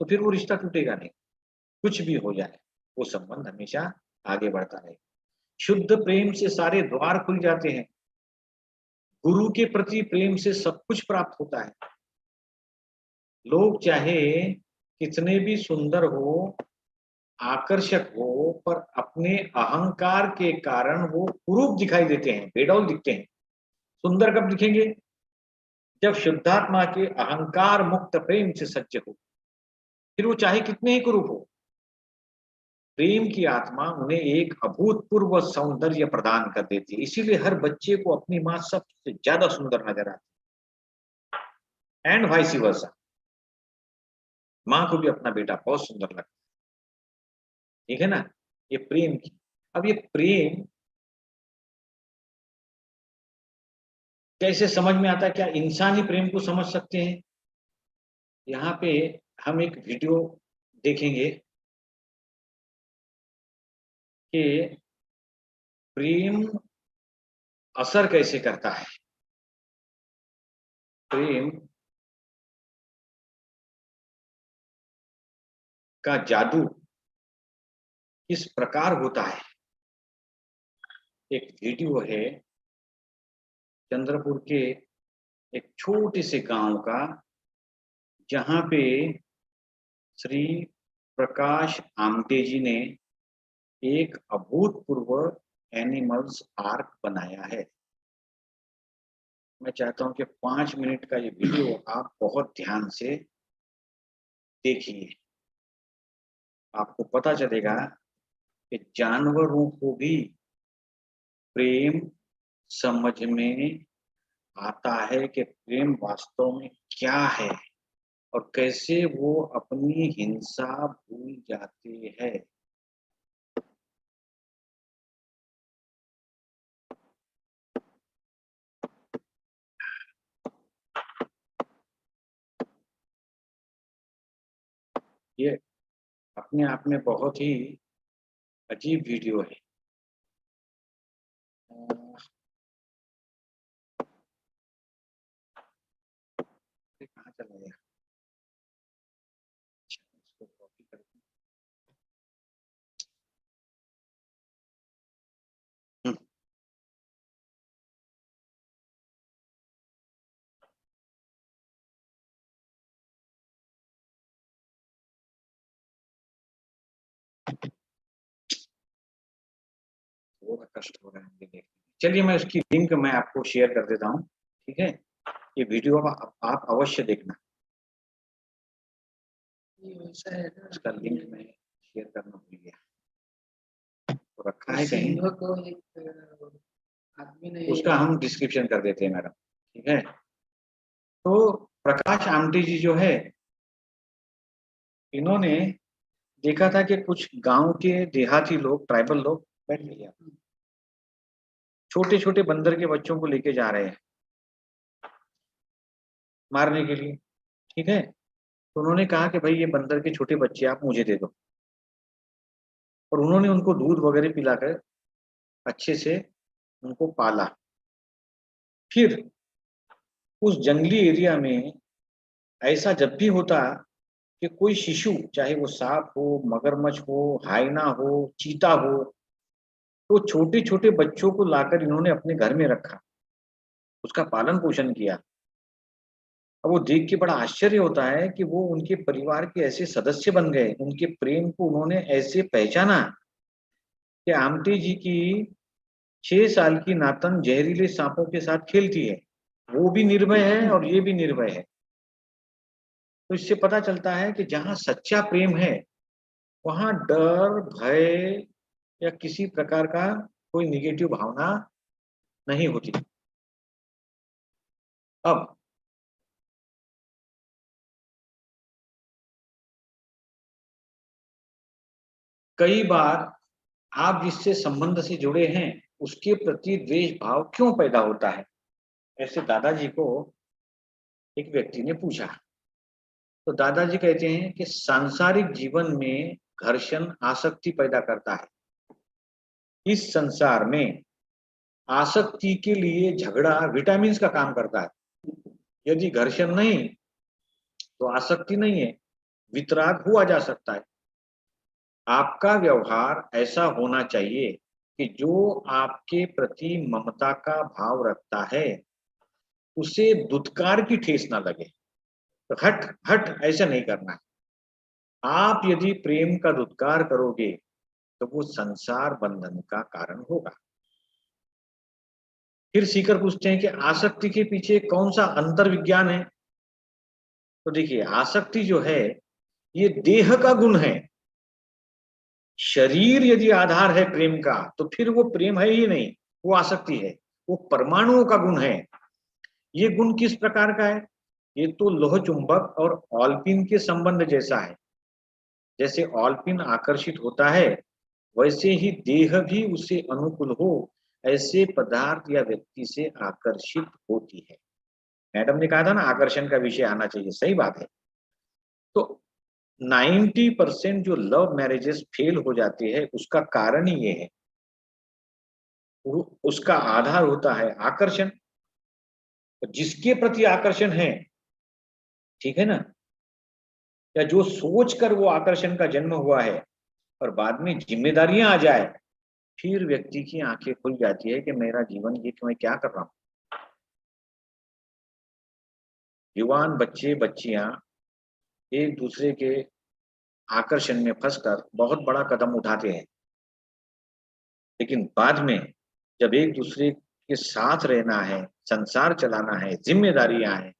तो फिर वो रिश्ता टूटेगा नहीं, कुछ भी हो जाए वो संबंध हमेशा आगे बढ़ता रहेगा। शुद्ध प्रेम से सारे द्वार खुल जाते हैं। गुरु के प्रति प्रेम से सब कुछ प्राप्त होता है। लोग चाहे कितने भी सुंदर हो, आकर्षक हो, पर अपने अहंकार के कारण वो कुरूप दिखाई देते हैं, बेडौल दिखते हैं। सुंदर कब दिखेंगे? जब शुद्धात्मा के अहंकार मुक्त प्रेम से सज्ज हो, फिर वो चाहे कितने ही कुरूप हो। प्रेम की आत्मा उन्हें एक अभूतपूर्व सौंदर्य प्रदान कर देती है, इसीलिए हर बच्चे को अपनी माँ सबसे ज्यादा सुंदर नजर आती है, एंड वाइस वर्सा। माँ को भी अपना बेटा बहुत सुंदर लगता है, ठीक है ना। ये प्रेम की, अब ये प्रेम कैसे समझ में आता है? क्या इंसान ही प्रेम को समझ सकते हैं? यहाँ पे हम एक वीडियो देखेंगे कि प्रेम असर कैसे करता है, प्रेम का जादू किस प्रकार होता है। एक वीडियो है चंद्रपुर के एक छोटे से गांव का, जहां पे श्री प्रकाश आमटे जी ने एक अभूतपूर्व एनिमल्स आर्क बनाया है। मैं चाहता हूं कि 5 मिनट का ये वीडियो आप बहुत ध्यान से देखिए। आपको पता चलेगा कि जानवरों को भी प्रेम समझ में आता है कि प्रेम वास्तव में क्या है और कैसे वो अपनी हिंसा भूल जाते हैं। ये अपने आप में बहुत ही अजीब वीडियो है। कहाँ चला गया? इसको कॉपी करके बहुत कष्ट हो रहा है मुझे देखने में। चलिए मैं उसकी लिंक मैं आपको शेयर कर देता हूँ, ठीक है। ये वीडियो आप अवश्य देखना। उसका लिंक मैं शेयर करना भूल गया, तो रखा है कहीं, को एक आदमी ने उसका हम डिस्क्रिप्शन कर देते हैं मैडम, ठीक है। तो प्रकाश आमटे जी जो है, इन्होंने देखा था कि कुछ गांव के देहाती लोग, ट्राइबल लोग बैठ गए, छोटे छोटे बंदर के बच्चों को लेके जा रहे हैं मारने के लिए, ठीक है। तो उन्होंने कहा कि भाई ये बंदर के छोटे बच्चे आप मुझे दे दो, और उन्होंने उनको दूध वगैरह पिलाकर अच्छे से उनको पाला। फिर उस जंगली एरिया में ऐसा जब भी होता कि कोई शिशु, चाहे वो सांप हो, मगरमच्छ हो, हाइना हो, चीता हो, तो छोटे छोटे बच्चों को लाकर इन्होंने अपने घर में रखा, उसका पालन पोषण किया। अब वो देख के बड़ा आश्चर्य होता है कि वो उनके परिवार के ऐसे सदस्य बन गए, उनके प्रेम को उन्होंने ऐसे पहचाना कि आमटे जी की 6 साल की नातन जहरीले सांपों के साथ खेलती है, वो भी निर्भय है और ये भी निर्भय है। तो इससे पता चलता है कि जहाँ सच्चा प्रेम है वहाँ डर, भय या किसी प्रकार का कोई निगेटिव भावना नहीं होती। अब कई बार आप जिससे संबंध से जुड़े हैं उसके प्रति द्वेष भाव क्यों पैदा होता है, ऐसे दादाजी को एक व्यक्ति ने पूछा। तो दादाजी कहते हैं कि सांसारिक जीवन में घर्षण आसक्ति पैदा करता है। इस संसार में आसक्ति के लिए झगड़ा विटामिन का काम करता है। यदि घर्षण नहीं तो आसक्ति नहीं है, वितराग हुआ जा सकता है। आपका व्यवहार ऐसा होना चाहिए कि जो आपके प्रति ममता का भाव रखता है उसे दुत्कार की ठेस ना लगे। तो हट हट ऐसा नहीं करना है। आप यदि प्रेम का दुत्कार करोगे तो वो संसार बंधन का कारण होगा। फिर सीकर पूछते हैं कि आसक्ति के पीछे कौन सा अंतर विज्ञान है। तो देखिए, आसक्ति जो है ये देह का गुण है। शरीर यदि आधार है प्रेम का तो फिर वो प्रेम है ही नहीं, वो आसक्ति है। वो परमाणुओं का गुण है। ये गुण किस प्रकार का है? ये तो लोह चुंबक और ऑलपिन के संबंध जैसा है। जैसे ऑलपिन आकर्षित होता है वैसे ही देह भी उसे अनुकूल हो ऐसे पदार्थ या व्यक्ति से आकर्षित होती है। मैडम ने कहा था ना आकर्षण का विषय आना चाहिए, सही बात है। तो 90% जो लव मैरिजेस फेल हो जाती है उसका कारण ही ये है। उसका आधार होता है आकर्षण। जिसके प्रति आकर्षण है, ठीक है ना, या जो सोच कर वो आकर्षण का जन्म हुआ है और बाद में जिम्मेदारियां आ जाए, फिर व्यक्ति की आंखें खुल जाती है कि मेरा जीवन ये मैं क्या कर रहा हूं। युवान बच्चे बच्चियां एक दूसरे के आकर्षण में फंसकर बहुत बड़ा कदम उठाते हैं, लेकिन बाद में जब एक दूसरे के साथ रहना है, संसार चलाना है, जिम्मेदारियां हैं,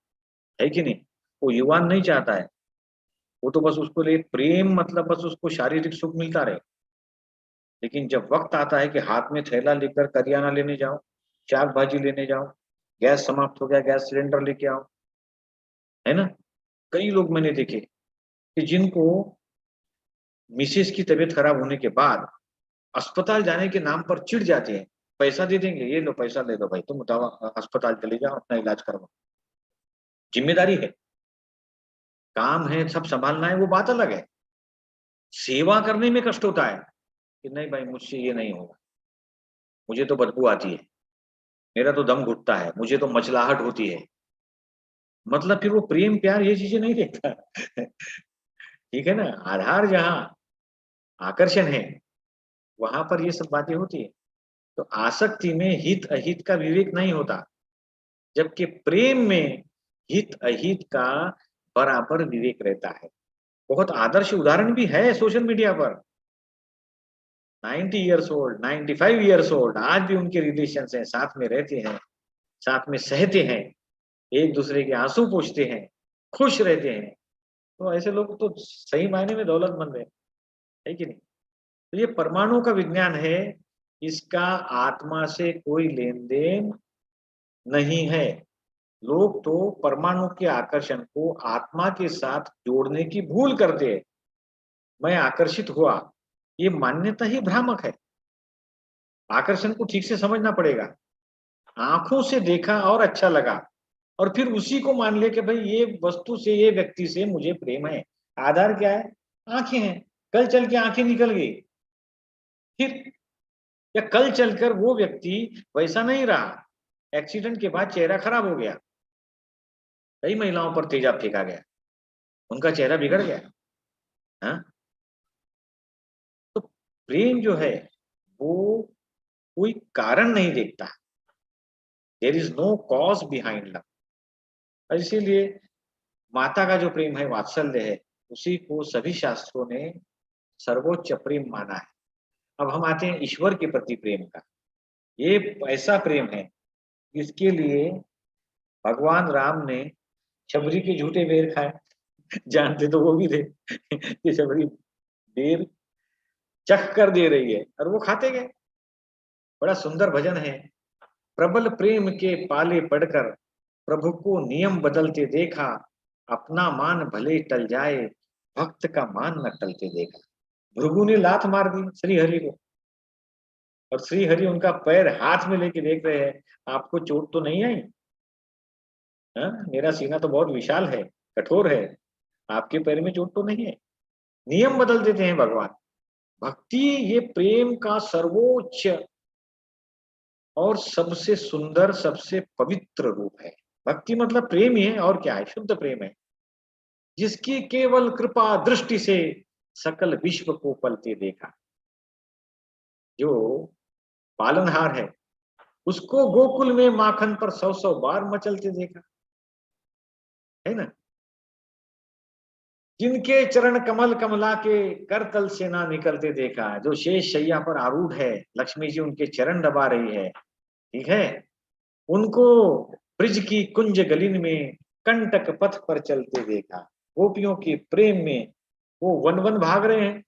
है कि नहीं, वो युवान नहीं चाहता है। वो तो बस उसको लिए प्रेम मतलब बस उसको शारीरिक सुख मिलता रहे। लेकिन जब वक्त आता है कि हाथ में थैला लेकर करियाना लेने जाओ, शाक भाजी लेने जाओ, गैस समाप्त हो गया, गैस सिलेंडर लेके आओ, है ना। कई लोग मैंने देखे कि जिनको मिसेस की तबीयत खराब होने के बाद अस्पताल जाने के नाम पर चिढ़ जाते हैं। पैसा दे देंगे, ये लो पैसा ले लो भाई, तुम दवा अस्पताल चले जाओ, अपना इलाज करवाओ। जिम्मेदारी है, काम है, सब संभालना है, वो बात अलग है। सेवा करने में कष्ट होता है कि नहीं भाई मुझसे ये नहीं होगा, मुझे तो बदबू आती है, मेरा तो दम घुटता है, मुझे तो मचलाहट होती है। मतलब फिर वो प्रेम प्यार ये चीजें नहीं देखता। ठीक है ना। आधार जहाँ आकर्षण है वहां पर ये सब बातें होती है। तो आसक्ति में हित अहित का विवेक नहीं होता, जबकि प्रेम में हित अहित का बराबर विवेक रहता है। बहुत आदर्श उदाहरण भी है सोशल मीडिया पर। 90 ईयर्स ओल्ड, 95 ईयर्स ओल्ड, आज भी उनके रिलेशन हैं, साथ में रहते हैं, साथ में सहते हैं, एक दूसरे के आंसू पोंछते हैं, खुश रहते हैं। तो ऐसे लोग तो सही मायने में दौलतमंद है कि नहीं। तो ये परमाणु का विज्ञान है, इसका आत्मा से कोई लेन देन नहीं है। लोग तो परमाणु के आकर्षण को आत्मा के साथ जोड़ने की भूल करते हैं। मैं आकर्षित हुआ, ये मान्यता ही भ्रामक है। आकर्षण को ठीक से समझना पड़ेगा। आंखों से देखा और अच्छा लगा और फिर उसी को मान ले कि भाई ये वस्तु से, ये व्यक्ति से मुझे प्रेम है। आधार क्या है? आंखें हैं। कल चल के आंखें निकल गई, फिर या कल चलकर वो व्यक्ति वैसा नहीं रहा, एक्सीडेंट के बाद चेहरा खराब हो गया, कई महिलाओं पर तेजाब फेंका गया, उनका चेहरा बिगड़ गया। हाँ? तो प्रेम जो है वो कोई कारण नहीं देखता, there is no cause behind love. इसीलिए माता का जो प्रेम है, वात्सल्य है, उसी को सभी शास्त्रों ने सर्वोच्च प्रेम माना है। अब हम आते हैं ईश्वर के प्रति प्रेम का। ये ऐसा प्रेम है जिसके लिए भगवान राम ने शबरी के झूठे बेर खाए। जानते तो वो भी थे कि शबरी बेर चख कर दे रही है और वो खाते गए। बड़ा सुंदर भजन है। प्रबल प्रेम के पाले पड़कर प्रभु को नियम बदलते देखा, अपना मान भले टल जाए, भक्त का मान न टलते देखा। भृगु ने लात मार दी श्री हरि को और श्री हरि उनका पैर हाथ में लेके देख रहे हैं, आपको चोट तो नहीं आई? हाँ? मेरा सीना तो बहुत विशाल है, कठोर है, आपके पैर में चोट तो नहीं है। नियम बदल देते हैं भगवान। भक्ति ये प्रेम का सर्वोच्च और सबसे सुंदर, सबसे पवित्र रूप है। भक्ति मतलब प्रेम ही है, और क्या है? शुद्ध प्रेम है, जिसकी केवल कृपा दृष्टि से सकल विश्व को पलते देखा। जो पालनहार है उसको गोकुल में माखन पर 100-100 बार मचलते देखा, है ना। जिनके चरण कमल कमला के करतल से ना निकलते देखा, जो शेष शैया पर आरूढ़ है, लक्ष्मी जी उनके चरण दबा रही है, ठीक है, उनको ब्रिज की कुंज गलिन में कंटक पथ पर चलते देखा। गोपियों के प्रेम में वो वन वन भाग रहे हैं।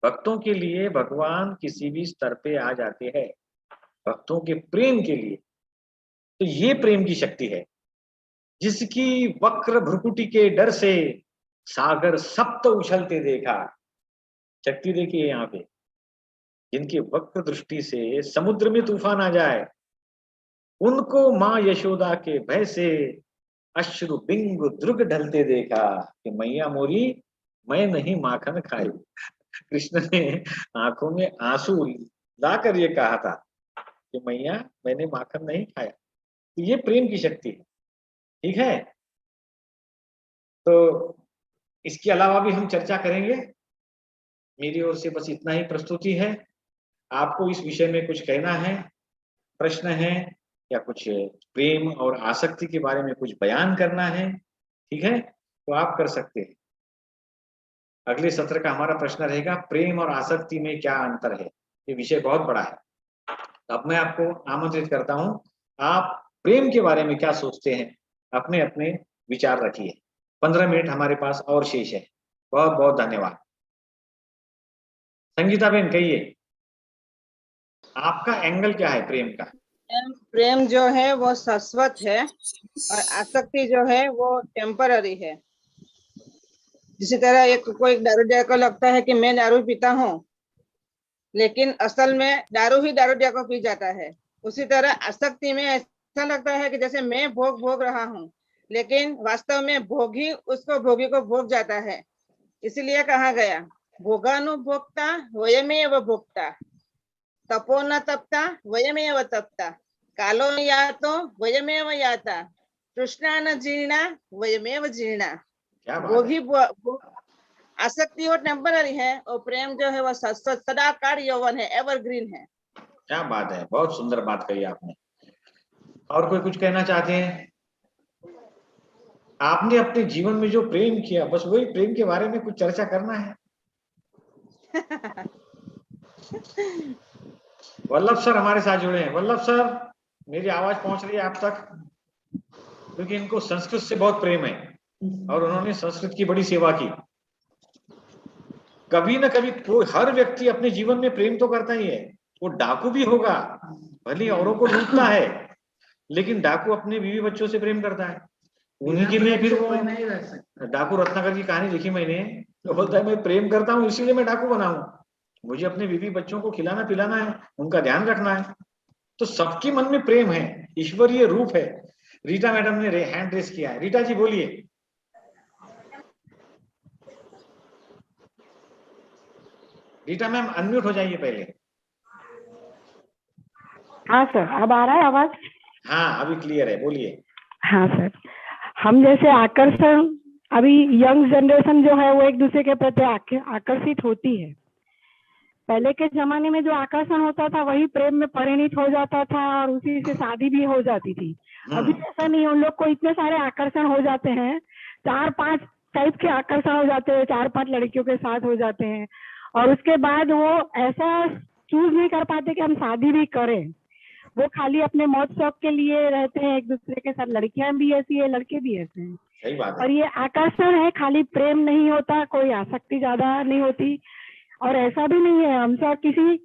भक्तों के लिए भगवान किसी भी स्तर पे आ जाते हैं, भक्तों के प्रेम के लिए। तो ये प्रेम की शक्ति है, जिसकी वक्र भ्रुकुटी के डर से सागर सप्त उछलते देखा। शक्ति देखिए यहाँ पे, जिनकी वक्र दृष्टि से समुद्र में तूफान आ जाए, उनको माँ यशोदा के भय से अश्रु बिंग द्रुग ढलते देखा कि मैया मोरी मैं नहीं माखन खाई। कृष्ण ने आंखों में आंसू लाकर ये कहा था कि मैया मैंने माखन नहीं खाया। तो ये प्रेम की शक्ति है। ठीक है, तो इसके अलावा भी हम चर्चा करेंगे। मेरी ओर से बस इतना ही प्रस्तुति है। आपको इस विषय में कुछ कहना है, प्रश्न है, या कुछ प्रेम और आसक्ति के बारे में कुछ बयान करना है, ठीक है, तो आप कर सकते हैं। अगले सत्र का हमारा प्रश्न रहेगा प्रेम और आसक्ति में क्या अंतर है। ये विषय बहुत बड़ा है। अब मैं आपको आमंत्रित करता हूं, आप प्रेम के बारे में क्या सोचते हैं, अपने अपने विचार रखिए। 15 मिनट हमारे पास और शेष है। बहुत बहुत धन्यवाद। संगीता बहन कहिए, आपका एंगल क्या है प्रेम का? प्रेम जो है वो शाश्वत है और आसक्ति जो है वो टेम्पररी है। जिसी तरह एक कोई दारूडिया को लगता है कि मैं दारू पीता हूँ, लेकिन असल में दारू ही दारूडिया को पी जाता है। उसी तरह आसक्ति में ऐसा लगता है कि जैसे मैं भोग रहा हूँ, लेकिन वास्तव में भोगी उसको भोगी को भोग जाता है। इसलिए कहा गया भोगानुभोक्ता वयमेव भोक्ता, तपो न तपता वयमेव तपता, कालो यातो वयमेव याता, तृष्णा न जीर्णा वयमेव जीर्णा। क्या बात भोगी है? आसक्ति वो टेम्पररी है और प्रेम जो है वो सदाकाल यौवन है, एवरग्रीन है। क्या बात है, बहुत सुंदर बात कही आपने। और कोई कुछ कहना चाहते हैं? आपने अपने जीवन में जो प्रेम किया, बस वही प्रेम के बारे में कुछ चर्चा करना है। वल्लभ सर हमारे साथ जुड़े हैं। वल्लभ सर, मेरी आवाज पहुंच रही है आप तक? क्योंकि इनको संस्कृत से बहुत प्रेम है और उन्होंने संस्कृत की बड़ी सेवा की। कभी न कभी कोई, हर व्यक्ति अपने जीवन में प्रेम तो करता ही है। वो डाकू भी होगा, भले औरों को लूटता है, लेकिन डाकू अपने बीवी बच्चों से प्रेम करता है। उन्हीं के में फिर वो डाकू रत्नाकर की कहानी लिखी मैंने, तो बोलता है मैं प्रेम करता हूँ इसीलिए मैं डाकू बना हूँ। मुझे अपने बीवी बच्चों को खिलाना पिलाना है, उनका ध्यान रखना है। तो सबके मन में प्रेम है, ईश्वरीय रूप है। रीटा मैडम ने हैंड रेस किया है। रीटा जी बोलिए। रीटा मैम अनम्यूट हो जाइए पहले। हाँ सर, अब आ रहा है आवाज? हाँ अभी क्लियर है, बोलिए। हाँ सर, हम जैसे आकर्षण, अभी यंग जनरेशन जो है वो एक दूसरे के प्रति आकर्षित होती है। पहले के जमाने में जो आकर्षण होता था वही प्रेम में परिणित हो जाता था और उसी से शादी भी हो जाती थी। अभी ऐसा नहीं है, उन लोग को इतने सारे आकर्षण हो जाते हैं, 4-5 टाइप के आकर्षण हो जाते हैं, 4-5 लड़कियों के साथ हो जाते हैं और उसके बाद वो ऐसा चूज नहीं कर पाते कि हम शादी भी करें। वो खाली अपने मौत शौक के लिए रहते हैं एक दूसरे के साथ। लड़कियां भी ऐसी है, लड़के भी ऐसे हैं। सही बात है। और ये आकर्षण है, खाली प्रेम नहीं होता, कोई आसक्ति ज्यादा नहीं होती। और ऐसा भी नहीं है हमसे किसी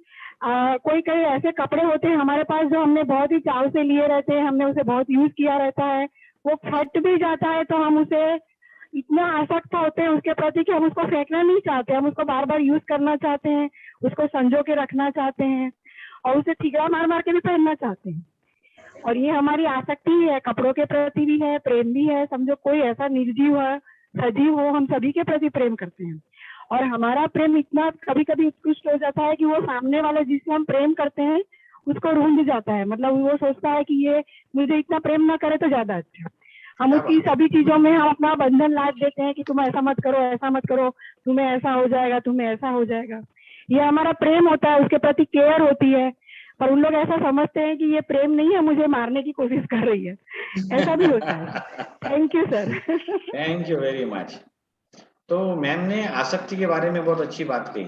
कोई कई ऐसे कपड़े होते हैं हमारे पास जो हमने बहुत ही चाव से लिए रहते हैं, हमने उसे बहुत यूज किया रहता है, वो फट भी जाता है तो हम उसे इतना आसक्त होते हैं उसके प्रति कि हम उसको फेंकना नहीं चाहते, हम उसको बार बार यूज करना चाहते हैं, उसको संजो के रखना चाहते हैं और उसे ठिकरा मार मार के भी पहनना चाहते हैं। और ये हमारी आसक्ति ही है, कपड़ों के प्रति भी है, प्रेम भी है। समझो कोई ऐसा निर्जीव है, सजीव हो, हम सभी के प्रति प्रेम करते हैं और हमारा प्रेम इतना कभी कभी उत्कृष्ट हो जाता है कि वो सामने वाला जिससे हम प्रेम करते हैं उसको रूंध जाता है। मतलब वो सोचता है कि ये मुझे इतना प्रेम ना करे तो ज्यादा अच्छा। हम उसकी सभी चीजों में हम अपना बंधन लाद देते हैं कि तुम ऐसा मत करो, ऐसा मत करो, तुम्हें ऐसा हो जाएगा, तुम्हें ऐसा हो जाएगा। ये हमारा प्रेम होता है, उसके प्रति केयर होती है। पर उन लोग ऐसा समझते हैं कि ये प्रेम नहीं है, मुझे मारने की कोशिश कर रही है। ऐसा भी होता है। Thank you sir. Thank you very much. तो मैम ने आसक्ति के बारे में बहुत अच्छी बात कही।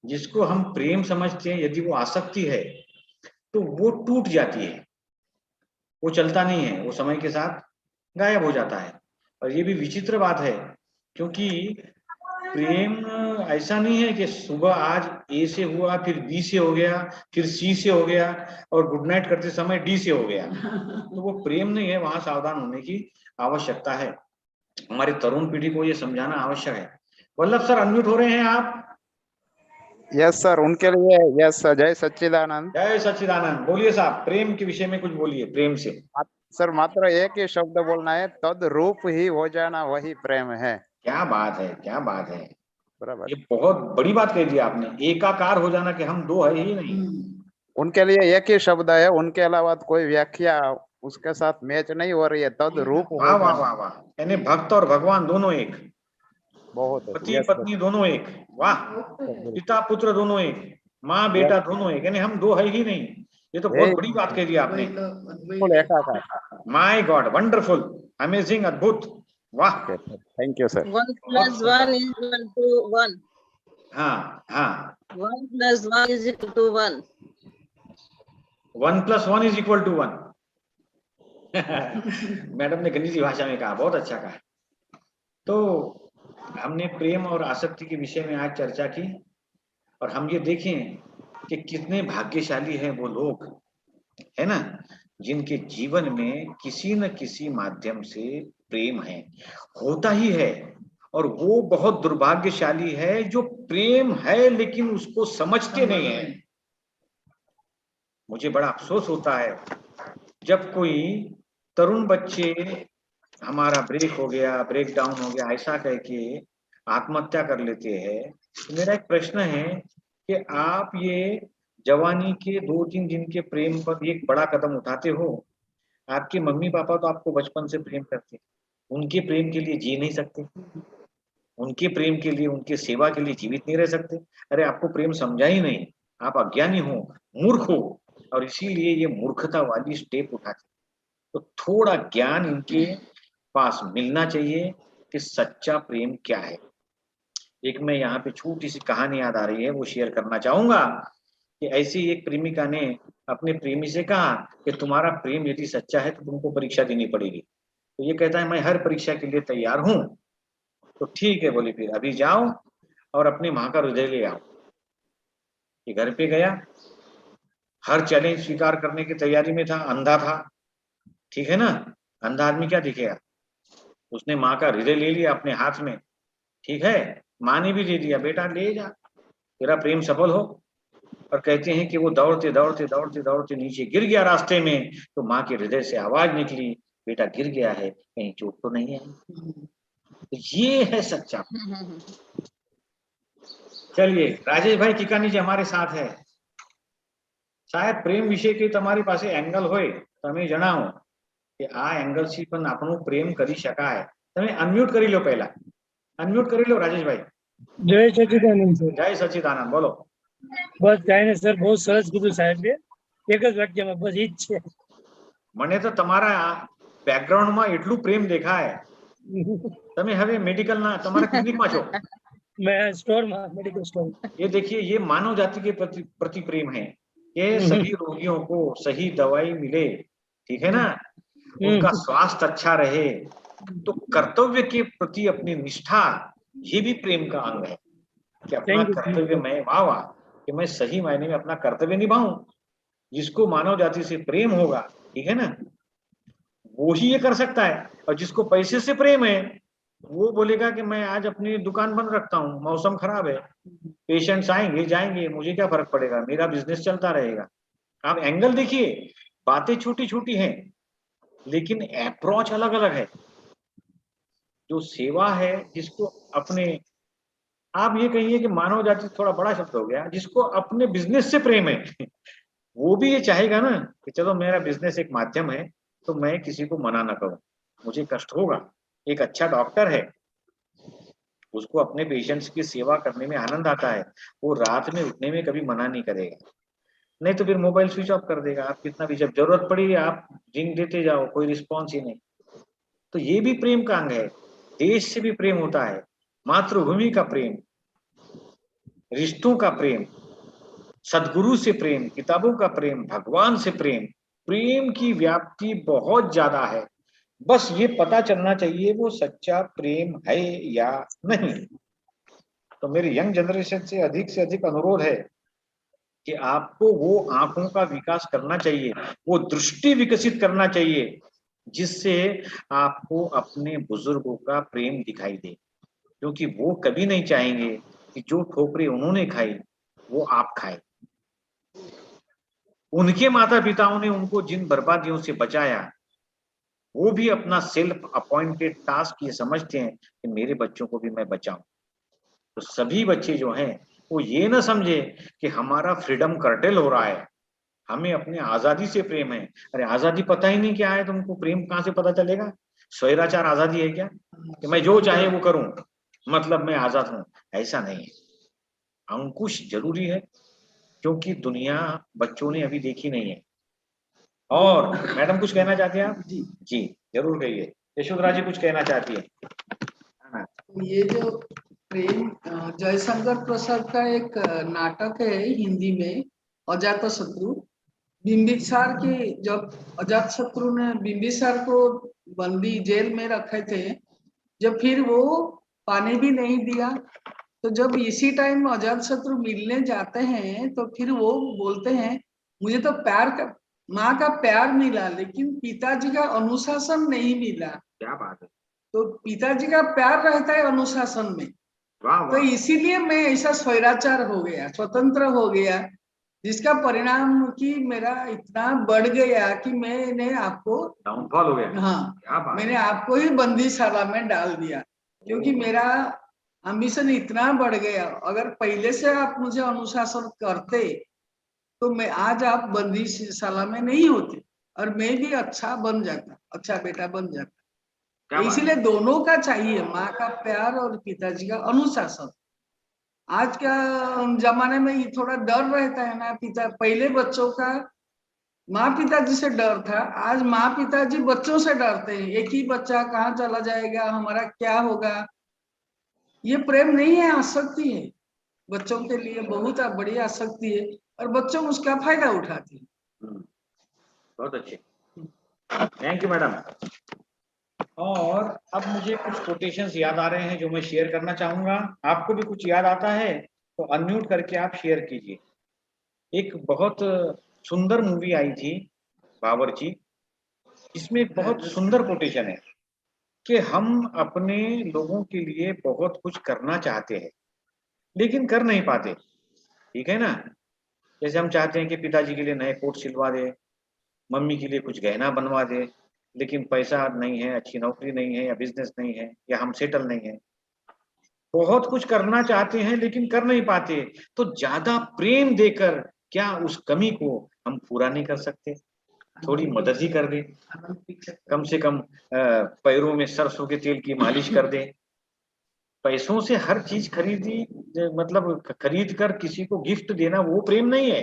जिसको हम प्रेम समझते हैं, यदि वो आसक्ति है तो वो टूट जाती है, वो चलता नहीं है, वो समय के साथ गायब हो जाता है। और ये भी विचित्र बात है, क्योंकि प्रेम ऐसा नहीं है कि सुबह आज ए से हुआ, फिर बी से हो गया, फिर सी से हो गया और गुड नाइट करते समय डी से हो गया। तो वो प्रेम नहीं है, वहां सावधान होने की आवश्यकता है। हमारी तरुण पीढ़ी को ये समझाना आवश्यक है। वल्लभ सर अनम्यूट हो रहे हैं आप? यस सर, उनके लिए यस सर। जय सच्चिदानंद। जय सच्चिदानंद। बोलिए साहब, प्रेम के विषय में कुछ बोलिए, प्रेम से। सर मात्र एक ही शब्द बोलना है, तद रूप ही हो जाना वही प्रेम है। क्या बात है, क्या बात है, बराबर। ये बहुत बड़ी बात कह दी आपने, एकाकार हो जाना कि हम दो है ही नहीं। उनके लिए एक ही शब्द है, उनके अलावा कोई व्याख्या उसके साथ मैच नहीं हो रही है। तद रूप हो वाह वाह जाना। वाह वाह, यानी भक्त और भगवान दोनों एक, बहुत है। पति यस सर। पत्नी दोनों एक, वाह, पिता पुत्र दोनों एक, माँ बेटा दोनों एक, यानी हम दो है ही नहीं। ये तो बहुत बड़ी बात कह दी आपने। बिल्कुल एकाकार। माय गॉड, वंडरफुल, अमेजिंग, अद्भुत, वाह। Thank you sir. 1 बहुत plus सुंदर। 1 is equal to 1. हाँ हाँ, 1 plus 1 is equal to 1. 1 + 1 = 1। Madam ने गणित की भाषा में कहा, बहुत अच्छा कहा। तो हमने प्रेम और आसक्ति के विषय में आज चर्चा की, और हम ये देखें कि कितने भाग्यशाली हैं वो लोग, है ना, जिनके जीवन में किसी न किसी माध्यम से प्रेम है, होता ही है। और वो बहुत दुर्भाग्यशाली है जो प्रेम है लेकिन उसको समझते नहीं है। मुझे बड़ा अफसोस होता है जब कोई तरुण बच्चे हमारा ब्रेक हो गया, ब्रेक डाउन हो गया ऐसा कह के आत्महत्या कर लेते हैं। तो मेरा एक प्रश्न है कि आप ये जवानी के 2-3 दिन के प्रेम पर एक बड़ा कदम उठाते हो। आपके मम्मी पापा तो आपको बचपन से प्रेम करते, उनके प्रेम के लिए जी नहीं सकते, उनके प्रेम के लिए, उनके सेवा के लिए जीवित नहीं रह सकते। अरे आपको प्रेम समझा ही नहीं, आप अज्ञानी हो, मूर्ख हो, और इसीलिए ये मूर्खता वाली स्टेप उठाते। तो थोड़ा ज्ञान इनके पास मिलना चाहिए कि सच्चा प्रेम क्या है। एक मैं यहाँ पे छोटी सी कहानी याद आ रही है, वो शेयर करना चाहूंगा कि ऐसी एक प्रेमिका ने अपने प्रेमी से कहा कि तुम्हारा प्रेम यदि सच्चा है तो तुमको परीक्षा देनी पड़ेगी। तो ये कहता है मैं हर परीक्षा के लिए तैयार हूँ। तो ठीक है, बोली फिर अभी जाओ और अपनी माँ का हृदय ले आओ। ये घर पे गया, हर चैलेंज स्वीकार करने की तैयारी में था, अंधा था, ठीक है ना, अंधा आदमी क्या दिखेगा। उसने माँ का हृदय ले लिया अपने हाथ में, ठीक है, माँ ने भी दे दिया, बेटा ले जा, तेरा प्रेम सफल हो। और कहते हैं कि वो दौड़ते दौड़ते दौड़ते दौड़ते नीचे गिर गया रास्ते में। तो माँ के हृदय से आवाज निकली, बेटा गिर गया है, कहीं चोट तो नहीं है। तो ये है सच्चा। चलिए राजेश भाई किकानी जी हमारे साथ है, સાહેબ પ્રેમ વિશે કે તમારી પાસે એંગલ હોય તમે જણાવો કે આ એંગલથી પણ આપણું પ્રેમ કરી શકાય। તમે અનમ્યુટ કરી લો, પહેલા અનમ્યુટ કરી લો રાજેશભાઈ। જય સચિદાનંદ સર। જય સચ્ચિદાનંદ, બોલો। બસ કાંઈ નહીં સર, બહુ સરસ કીધું સાહેબે, એક જ વાક્યમાં બસ ઈ જ છે। મને તો તમારા બેકગ્રાઉન્ડમાં એટલું પ્રેમ દેખાય। તમે હવે મેડિકલના તમારા ક્લિનિકમાં છો। मैं स्टोर में, मेडिकल स्टोर। ये देखिए, ये मानव जाति के प्रति प्रेम है कि सभी रोगियों को सही दवाई मिले, ठीक है ना, उनका स्वास्थ्य अच्छा रहे। तो कर्तव्य के प्रति अपनी निष्ठा, ये भी प्रेम का अंग है कि अपना कर्तव्य मैं वाह कि मैं सही मायने में अपना कर्तव्य निभाऊं। जिसको मानव जाति से प्रेम होगा, ठीक है ना, वो ही ये कर सकता है। और जिसको पैसे से प्रेम है वो बोलेगा कि मैं आज अपनी दुकान बंद रखता हूँ, मौसम खराब है, पेशेंट्स आएंगे जाएंगे, मुझे क्या फर्क पड़ेगा, मेरा बिजनेस चलता रहेगा। आप एंगल देखिए, बातें छोटी छोटी हैं लेकिन अप्रोच अलग अलग है। जो सेवा है, जिसको अपने, आप ये कहिए कि मानव जाति थोड़ा बड़ा शब्द हो गया, जिसको अपने बिजनेस से प्रेम है वो भी ये चाहेगा ना कि चलो मेरा बिजनेस एक माध्यम है तो मैं किसी को मना ना करूं, मुझे कष्ट होगा। एक अच्छा डॉक्टर है, उसको अपने पेशेंट्स की सेवा करने में आनंद आता है, वो रात में उठने में कभी मना नहीं करेगा। नहीं तो फिर मोबाइल स्विच ऑफ कर देगा, आप कितना भी, जब जरूरत पड़ी आप रिंग देते जाओ, कोई रिस्पॉन्स ही नहीं। तो ये भी प्रेम का अंग है। देश से भी प्रेम होता है, मातृभूमि का प्रेम, रिश्तों का प्रेम, सदगुरु से प्रेम, किताबों का प्रेम, भगवान से प्रेम। प्रेम की व्याप्ति बहुत ज्यादा है, बस ये पता चलना चाहिए वो सच्चा प्रेम है या नहीं। तो मेरी यंग जनरेशन से अधिक अनुरोध है कि आपको वो आंखों का विकास करना चाहिए, वो दृष्टि विकसित करना चाहिए जिससे आपको अपने बुजुर्गों का प्रेम दिखाई दे। क्योंकि वो कभी नहीं चाहेंगे कि जो ठोकरें उन्होंने खाई वो आप खाए। उनके माता पिताओं ने उनको जिन बर्बादियों से बचाया वो भी अपना सेल्फ अपॉइंटेड टास्क ये समझते हैं कि मेरे बच्चों को भी मैं बचाऊं। तो सभी बच्चे जो हैं वो ये ना समझे कि हमारा फ्रीडम कर्टेल हो रहा है, हमें अपने आजादी से प्रेम है। अरे आजादी पता ही नहीं क्या है, तुमको प्रेम कहाँ से पता चलेगा? स्वैराचार आजादी है क्या कि मैं जो चाहे वो करूं, मतलब मैं आजाद हूं? ऐसा नहीं है। अंकुश जरूरी है, क्योंकि दुनिया बच्चों ने अभी देखी नहीं है। और मैडम कुछ कहना चाहते हैं आप? जी, जी जरूर कहिए। यशोधरा जी कुछ कहना चाहती है? हाँ, ये जो प्रेम जयशंकर प्रसाद का एक नाटक है हिंदी में, अजातशत्रु। बिंबिसार की, जब अजातशत्रु ने बिंबिसार को बंदी जेल में रखे थे, जब फिर वो पानी भी नहीं दिया, तो जब इसी टाइम अजातशत्रु मिलने जाते हैं तो फिर वो बोलते हैं मुझे तो प्यार का, माँ का प्यार मिला लेकिन पिताजी का अनुशासन नहीं मिला। क्या बात है, तो पिताजी का प्यार रहता है अनुशासन में, वाह तो वाह। इसीलिए मैं ऐसा स्वैराचार हो गया, स्वतंत्र हो गया, जिसका परिणाम कि मेरा इतना बढ़ गया कि मैंने आपको, डाउनफॉल हो गया। हाँ, क्या बात मैंने है। आपको ही बंदीशाला में डाल दिया, क्योंकि मेरा एम्बिशन इतना बढ़ गया। अगर पहले से आप मुझे अनुशासन करते तो मैं आज आप बंदीशाला में नहीं होते और मैं भी अच्छा बन जाता, अच्छा बेटा बन जाता। क्या बात इसीलिए है। दोनों का चाहिए, माँ का प्यार और पिताजी का अनुशासन। आज का जमाने में ये थोड़ा डर रहता है ना, पिता पहले बच्चों का माँ पिताजी से डर था, आज माँ पिताजी बच्चों से डरते हैं। एक ही बच्चा कहाँ चला जाएगा, हमारा क्या होगा। ये प्रेम नहीं है, आसक्ति है। बच्चों के लिए बहुत बड़ी आसक्ति है और बच्चों उसका फायदा उठाते हैं। बहुत अच्छे, थैंक यू मैडम। और अब मुझे कुछ कोटेशंस याद आ रहे हैं जो मैं शेयर करना चाहूंगा। आपको भी कुछ याद आता है तो अनम्यूट करके आप शेयर कीजिए। एक बहुत सुंदर मूवी आई थी बावर्ची, इसमें एक बहुत सुंदर कोटेशन है कि हम अपने लोगों के लिए बहुत कुछ करना चाहते हैं लेकिन कर नहीं पाते। ठीक है ना? जैसे हम चाहते हैं कि पिताजी के लिए नए कोट सिलवा दे, मम्मी के लिए कुछ गहना बनवा दे, लेकिन पैसा नहीं है, अच्छी नौकरी नहीं है, या बिजनेस नहीं है, या हम सेटल नहीं है। बहुत कुछ करना चाहते हैं लेकिन कर नहीं पाते। तो ज्यादा प्रेम देकर क्या उस कमी को हम पूरा नहीं कर सकते? थोड़ी मदद ही कर दे, कम से कम पैरों में सरसों के तेल की मालिश कर दे। पैसों से हर चीज खरीदी, मतलब खरीद कर किसी को गिफ्ट देना वो प्रेम नहीं है।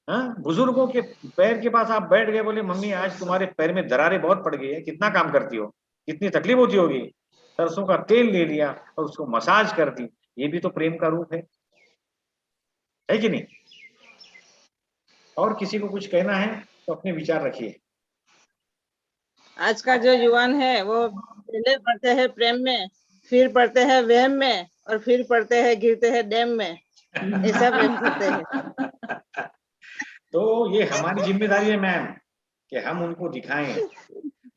हाँ, बुजुर्गों के पैर के पास आप बैठ गए, बोले मम्मी आज तुम्हारे पैर में दरारें बहुत पड़ गई है, कितना काम करती हो, कितनी तकलीफ होती होगी, सरसों का तेल ले लिया और उसको मसाज कर दी, ये भी तो प्रेम का रूप है कि नहीं? और किसी को कुछ कहना है तो अपने विचार रखिए। आज का जो युवान है वो पहले पढ़ते हैं प्रेम में, फिर पढ़ते हैं वहम में, और फिर पढ़ते हैं गिरते हैं डैम में। ऐसा प्रेम करते हैं। तो ये हमारी जिम्मेदारी है मैम कि हम उनको दिखाएं,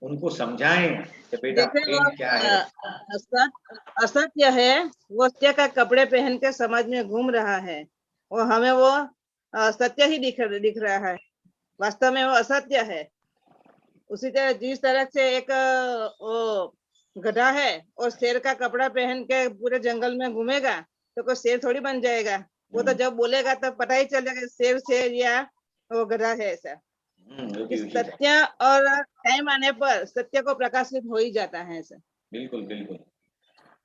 उनको समझाएं कि बेटा जैसे वो प्रेम क्या है। असत्य है, वो सत्य का कपड़े पहन के समाज में घूम रहा है, वो हमें वो सत्य ही दिख रहा है, वास्तव में वो असत्य है। उसी तरह जिस तरह से एक वो गधा है और शेर का कपड़ा पहन के पूरे जंगल में घूमेगा तो कोई शेर थोड़ी बन जाएगा। वो तो जब बोलेगा तो पता ही चलेगा शेर या वो गधा है। ऐसा कि सत्य और टाइम आने पर सत्य को प्रकाशित हो ही जाता है। ऐसा बिल्कुल बिल्कुल।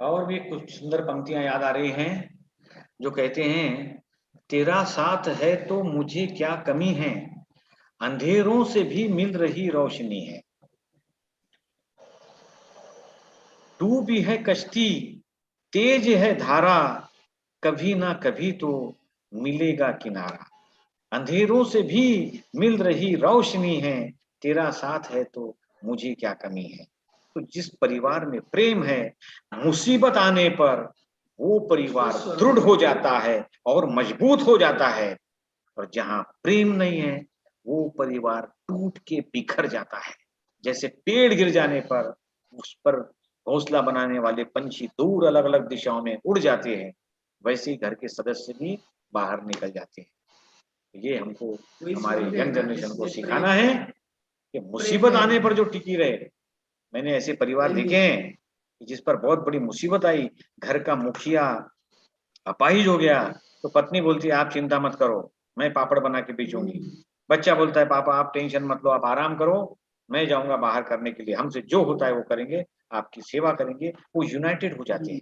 और भी कुछ सुंदर पंक्तियां याद आ रही हैं जो कहते हैं, तेरा साथ है तो मुझे क्या कमी है, अंधेरों से भी मिल रही रोशनी है, डूबी है कश्ती तेज है धारा, कभी ना कभी तो मिलेगा किनारा, अंधेरों से भी मिल रही रोशनी है, तेरा साथ है तो मुझे क्या कमी है। तो जिस परिवार में प्रेम है, मुसीबत आने पर वो परिवार दृढ़ हो जाता है और मजबूत हो जाता है, और जहां प्रेम नहीं है वो परिवार टूट के बिखर जाता है। जैसे पेड़ गिर जाने पर उस पर घोंसला बनाने वाले पंछी दूर अलग अलग दिशाओं में उड़ जाते हैं, वैसे ही घर के सदस्य भी बाहर निकल जाते हैं। ये हमको हमारे यंग जनरेशन को सिखाना है कि मुसीबत आने पर जो टिकी रहे। मैंने ऐसे परिवार देखे हैं कि जिस पर बहुत बड़ी मुसीबत आई, घर का मुखिया अपाहिज हो गया, तो पत्नी बोलती है आप चिंता मत करो, मैं पापड़ बना के बेचूंगी। बच्चा बोलता है पापा आप टेंशन मत लो, आप आराम करो, मैं जाऊंगा बाहर करने के लिए, हमसे जो होता है वो करेंगे, आपकी सेवा करेंगे। वो यूनाइटेड हो जाते हैं।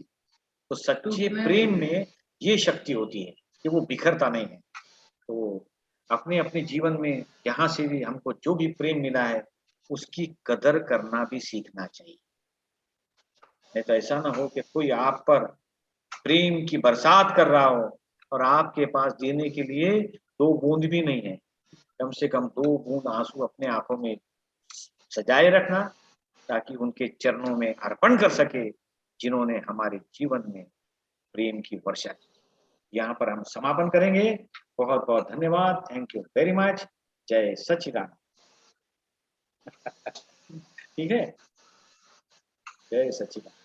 तो सच्चे प्रेम में ये शक्ति होती है कि वो बिखरता नहीं है। तो अपने अपने जीवन में यहाँ से भी हमको जो भी प्रेम मिला है उसकी कदर करना भी सीखना चाहिए। नहीं तो ऐसा ना हो कि कोई आप पर प्रेम की बरसात कर रहा हो और आपके पास देने के लिए 2 बूंद भी नहीं है। कम से कम 2 बूंद आंसू अपने आंखों में सजाए रखना, ताकि उनके चरणों में अर्पण कर सके जिन्होंने हमारे जीवन में प्रेम की वर्षा की। यहाँ पर हम समापन करेंगे। बहुत बहुत धन्यवाद। Thank you very much. जय सच्चिदानंद। ठीक है, जय सच्चिदानंद।